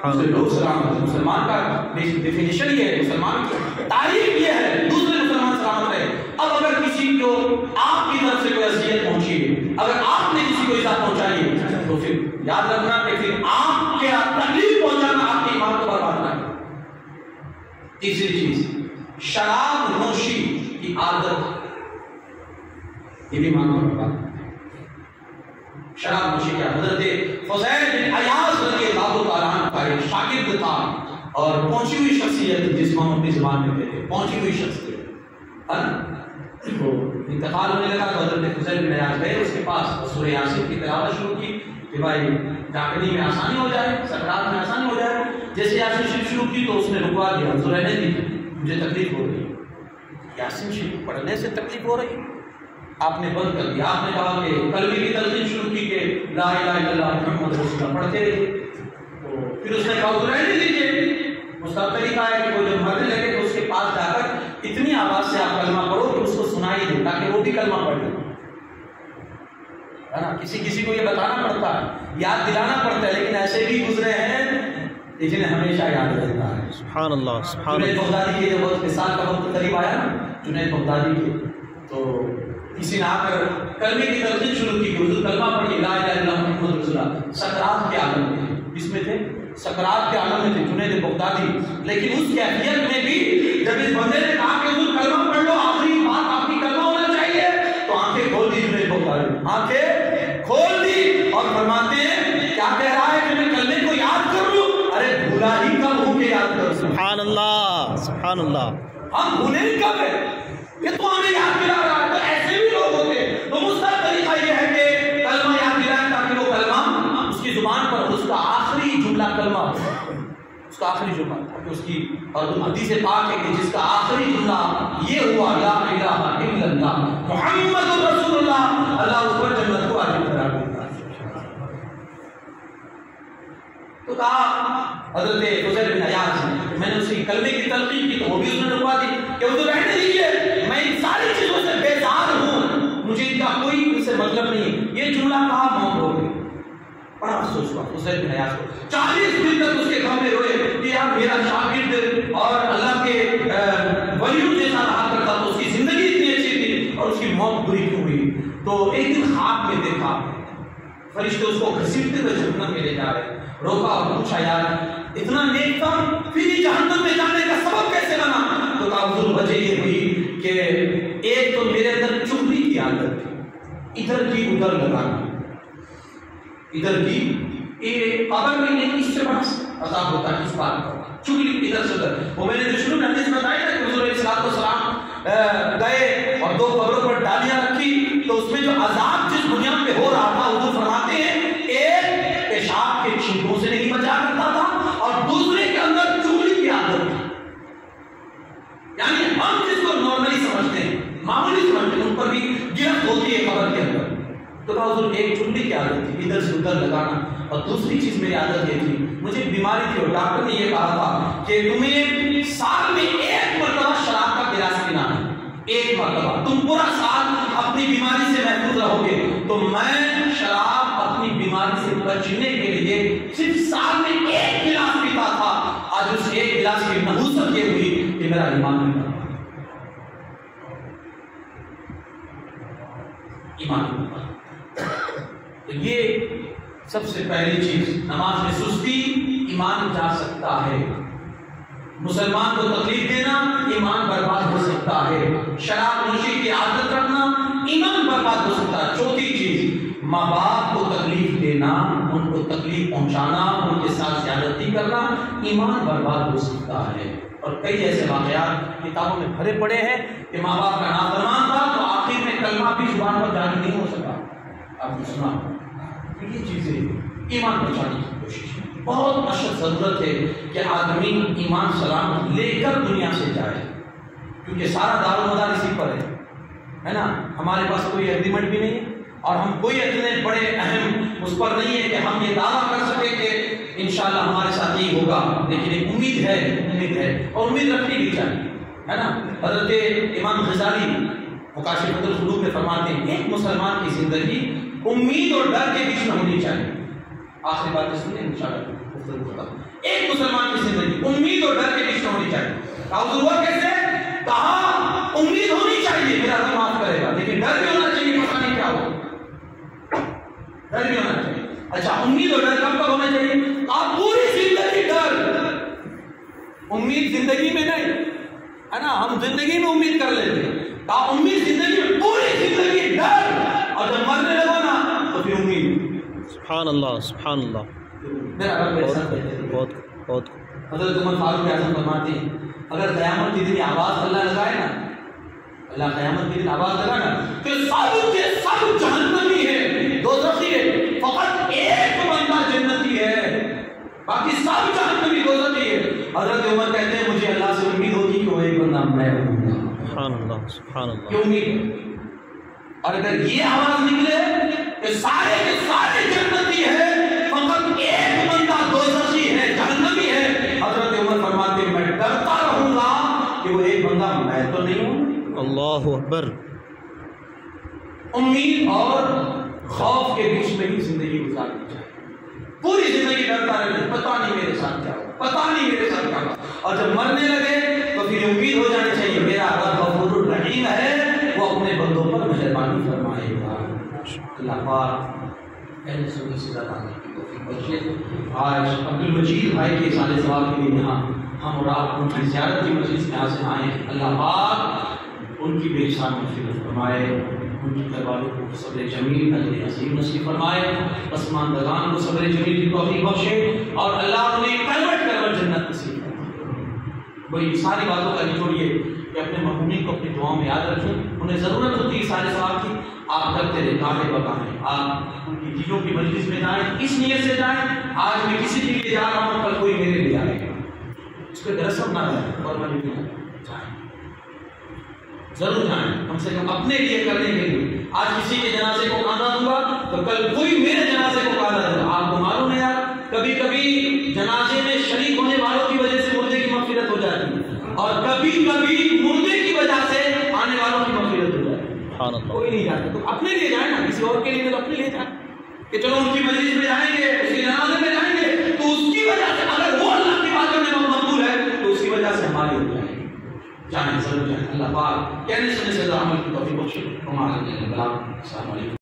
دوسرے لوگ سلامت، مسلمان کا ڈیفینیشن یہ ہے، مسلمان کی تعریف یہ ہے دوسرے مسلمان سلامت ہے۔ اب اگر کسی کو آپ کی طرف سے کوئی اذیت پہنچی ہے، اگر آپ نے کسی کو ایذا پہنچائی ہے تو پھر یاد رکھنا کہ پھر آپ کے تکلیف پہنچانا آپ کی ایمان کو برباد نہ کرے۔ تیسری چیز شراب نوشی کی عادت، یہ بھی ایمان کو برباد کرتی ہے۔ شراب نوشی کی عادت، حضرت فضیل بن عیاض رضی اللہ تعالیٰ عنہ کا ایک شاگرد تھا اور پہنچی ہوئی شخصیت، جس کو ہم اپنی زبان میں کہتے ہیں پہنچی ہوئی شخصیت، تو انتقال ہونے لگا تو حضرت فضیل بن عیاض گئے اس کے پاس، سورہ یاسین کی تلاوت شروع کی کہ بھائی جاگنی میں آسانی ہو جائے، سکرات میں آسانی ہو جائے۔ جیسے یاسین شریف شروع کی تو اس نے رکوا دیا، حضور رہنے دی، مجھے تکلیف ہو رہی ہے۔ یاسین شریف پڑھنے سے تکلیف ہو رہی، آپ نے بند کر دیا، آپ نے کہا کہ کلمے کی تلقین شروع کی کہ لا الہ الا اللہ محمد رسول اللہ پڑھتے رہیے۔ تو پھر اس نے کہا حضور رہنے دیجیے۔ اس کا طریقہ ہے کہ وہ جب مرنے لگے تو اس کے پاس جا کر اتنی آواز سے آپ کلمہ پڑھو کہ اس کو سنائی دے، تاکہ وہ بھی کلمہ پڑھ لے، ہے نا۔ کسی کو یہ بتانا پڑتا ہے، یاد دلانا پڑتا ہے، لیکن ایسے بھی گزرے ہیں جنہیں ہمیشہ یاد رہتا ہے۔ سبحان اللہ، سبحان جنید اللہ۔ بغدادی کے جب وصال کا وقت قریب آیا نا، جنید بغدادی کے، تو کسی نے آ کر کلمے کی تلقین شروع کی کہ حضور کلمہ پڑھیے لا الہ الا اللہ محمد رسول اللہ۔ سکرات کے عالم میں، اس میں تھے سکرات کے عالم میں تھے جنید بغدادی، لیکن اس کیفیت میں بھی جب اس بندے نے کہا کہ حضور کلمہ پڑھ لو، آخری بات آپ کی کلمہ ہونا چاہیے، تو آنکھیں کھول دی جنید بغدادی، آنکھیں کھول دی اور فرماتے ہیں کیا کہہ رہا ہے کہ میں کلمے کو یاد کر لوں؟ ارے بھولا ہی کب ہوں کہ یاد کر سکوں؟ سبحان اللہ، سبحان اللہ۔ ہم بھولے ہی کب ہے، یہ تو ہمیں یاد دلا رہا ہے۔ تو ایسے بھی لوگ ہوتے ہیں، تو مستقل طریقہ یہ ہے کہ کلمہ یاد دلائیں تاکہ وہ کلمہ اس کی زبان پر اس کا آخری جملہ کلمہ ہو، اس کا آخری جملہ، تاکہ اس کی، اور حدیث پاک ہے کہ جس کا آخری جملہ یہ ہوا لا الہ الا اللہ محمد رسول اللہ، اللہ اس پر جنت کو واجب قرار دیتا ہے۔ تو کہا حضرت فضیل بن عیاض نے، میں نے اس کی کلمے کی تلقین کی تو وہ بھی اس نے رکوا دی کہ حضور رہنے دیجیے، میں ان ساری چیزوں سے بیزار ہوں، مجھے ان کا کوئی ان سے مطلب نہیں۔ یہ جملہ کہا موت ہو گئی، بڑا افسوس ہوا فضیل بن عیاض کو۔ 40 دن تک اس کے غم میں روئے کہ یار میرا شاگرد اور اللہ کے ولیوں جیسا رہا کرتا، تو اس کی زندگی اتنی اچھی تھی اور اس کی موت بری کیوں ہوئی؟ تو ایک دن خواب میں دیکھا فرشتے اس کو گھسیٹتے ہوئے جہنم میں لے جا رہے، روکا اور پوچھا یار اتنا نیک تھا پھر یہ جہنم میں جانے کا سبب کیسے بنا؟ تو کہا حضور وجہ یہ ہوئی کہ ایک تو میرے اندر چغلی کی عادت تھی، ادھر کی ادھر لگانا، ادھر کی اگر میں نے اس سے بڑا عذاب ہوتا ہے اس بات کا، چغلی ادھر سے ادھر۔ وہ میں نے جو شروع میں حدیث بتائی نا کہ حضور علیہ السلام گئے اور 2 قبروں پر ڈالیاں رکھی، تو اس میں جو عذاب جس دنیا پہ ہو رہا تھا حضور فرماتے ہیں ایک پیشاب کے چھینٹوں سے نہیں بچا کرتا تھا اور دوسرے کے اندر چغلی کی عادت تھی۔ یعنی ہم جس کو نارملی سمجھتے ہیں، معمولی سمجھتے ہیں، ان پر بھی گرفت ہوتی ہے قبر کے اندر۔ تو کہا حضور ایک چغلی کی عادت تھی ادھر سے ادھر لگانا، اور دوسری چیز میری عادت یہ تھی مجھے بیماری تھی اور ڈاکٹر نے یہ کہا تھا کہ تمہیں سال میں 1 مرتبہ شراب کا گلاس پینا ہے، 1 مرتبہ، تم پورا سال اپنی بیماری سے محفوظ رہو گے۔ تو میں شراب اپنی بیماری سے بچنے کے لیے صرف سال میں 1 گلاس پیتا تھا، آج اس 1 گلاس کی نحوست یہ ہوئی کہ میرا ایمان نہیں تھا، ایمان نہیں تھا۔ تو یہ سب سے پہلی چیز، نماز میں سستی ایمان جا سکتا ہے، مسلمان کو تکلیف دینا ایمان برباد ہو سکتا ہے، شراب نوشی کی عادت رکھنا ایمان برباد ہو سکتا ہے۔ چوتھی چیز، ماں باپ کو تکلیف دینا، ان کو تکلیف پہنچانا، ان کے ساتھ زیادتی کرنا ایمان برباد ہو سکتا ہے۔ اور کئی ایسے واقعات کتابوں میں بھرے پڑے ہیں کہ ماں باپ کا نافرمان تھا تو آخر میں کلمہ بھی زبان پر جاری نہیں ہو سکا، آپ نے سنا۔ یہ چیزیں ایمان بچانے کی کوشش ہے، بہت اشد ضرورت ہے کہ آدمی ایمان سلامت لے کر دنیا سے جائے، کیونکہ سارا دار و مدار اسی پر ہے نا۔ ہمارے پاس کوئی ایگریمنٹ بھی نہیں ہے اور ہم کوئی اتنے بڑے اہم اس پر نہیں ہے کہ ہم یہ دعویٰ کر سکیں کہ انشاءاللہ ہمارے ساتھ یہ ہوگا، لیکن ایک امید ہے اور امید رکھنی بھی چاہیے، ہے نا۔ حضرت امام غزالی مکاشفۃ القلوب میں فرماتے ہیں ایک مسلمان کی زندگی امید اور ڈر کے بیچ میں ہونی چاہیے۔ آخری بات سنیں انشاءاللہ، ایک مسلمان کی زندگی امید اور ڈر کے بیچ میں ہونی چاہیے۔ ہوا کیسے؟ کہا امید ہونی چاہیے میرا رب معاف کرے گا، لیکن ڈر بھی ہونا چاہیے، پتہ نہیں کیا ہو، ڈر بھی ہونا چاہیے۔ اچھا امید اور ڈر کب ہونا چاہیے؟ آپ پوری زندگی ڈر، امید زندگی میں نہیں ہے نا، ہم زندگی میں امید کر لیتے ہیں، آپ امید زندگی میں، پوری زندگی ڈر، اور جب مرنے لگو نا تو پھر امید۔ سبحان اللہ سبحان اللہ۔ میرا رب میرے ساتھ بہت حضرت عمر فاروق اعظم فرماتے ہیں اگر قیامت کے دن آواز اللہ لگائے نا، اللہ قیامت کے دن آواز لگائے نا کہ سب کے سب جہنمی ہے، دوزخی ہے، فقط ایک بندہ جنتی ہے، باقی سب جہنمی دوزخی ہے۔ حضرت عمر کہتے ہیں مجھے اللہ سے امید ہوتی کہ وہ ایک بندہ میں ہوں گا۔ سبحان اللہ سبحان اللہ۔ کیوں امید؟ اور اگر یہ آواز نکلے کہ سارے کے سارے جنتی ہے، فقط ایک بندہ دوزخی ہے، جہنمی ہے، حضرت عمر فرماتے ہیں میں ڈرتا رہوں گا کہ وہ ایک بندہ میں تو نہیں ہوں۔ اللہ اکبر۔ امید اور خوف کے بیچ میں ہی زندگی گزارنی چاہیے، پوری زندگی ڈرتا رہے، پتہ نہیں میرے ساتھ کیا ہو، پتہ نہیں میرے ساتھ کیا ہو، اور جب مرنے لگے تو پھر امید ہو جانی چاہیے میرا رب غفور الرحیم ہے، وہ اپنے بندوں پر مہربانی فرمائے گا۔ اللہ پاک اہل سنت سے بتانے کی توفیق بخشے۔ آج عبدالمجید بھائی کے سال ثواب کے لیے یہاں ہم اور آپ ان کی زیارت کی مجلس میں حاضر آئے ہیں، اللہ پاک ان کی بے شان مغفرت فرمائے، ان کی گھر والوں کو صبر جمیل اجر عظیم نصیب فرمائے، پسماندگان کو صبر جمیل کی توفیق بخشے، اور اللہ انہیں کروٹ جنت نصیب فرمائے۔ وہی ساری باتوں کا نچوڑ یہ کہ اپنے محرومین کو اپنی دعاؤں میں یاد رکھیں، انہیں ضرورت ہوتی ہے سارے ثواب کی، آپ کرتے رہے گاہے بگاہے، آپ ان کی دلوں کی مجلس میں جائیں، اس نیت سے جائیں آج میں کسی کے لیے جا رہا ہوں کل کوئی میرے لیے آئے گا، اس پہ رسم نہ رہے، فارمیلٹی نہ جائیں، ضرور جائیں، کم سے کم اپنے لیے کرنے کے لیے۔ آج کسی کے جنازے کو کاندھا دوں گا تو کل کوئی میرے جنازے کو کاندھا دے گا۔ آپ کو معلوم ہے یار کبھی کبھی جنازے میں شریک ہونے والوں کی وجہ سے مردے کی مغفرت ہو جاتی ہے، اور کبھی کبھی مردے کی وجہ سے آنے والوں کی مغفرت ہو جاتی ہے۔ کوئی نہیں جاتا تو اپنے لیے جائیں نا، کسی اور کے لیے تو اپنے لیے جائیں کہ چلو ان کی مجلس میں جائیں گے، اس کے جنازے میں جائیں گے تو اس کی وجہ سے اگر وہ اللہ کی باتوں میں مقبول ہے تو اس کی وجہ سے ہماری ہو جائے گی۔ جانے ضرور جائیں. اللہ پاک کہنے سننے سے عمل کی توفیق بخشے. السلام علیکم.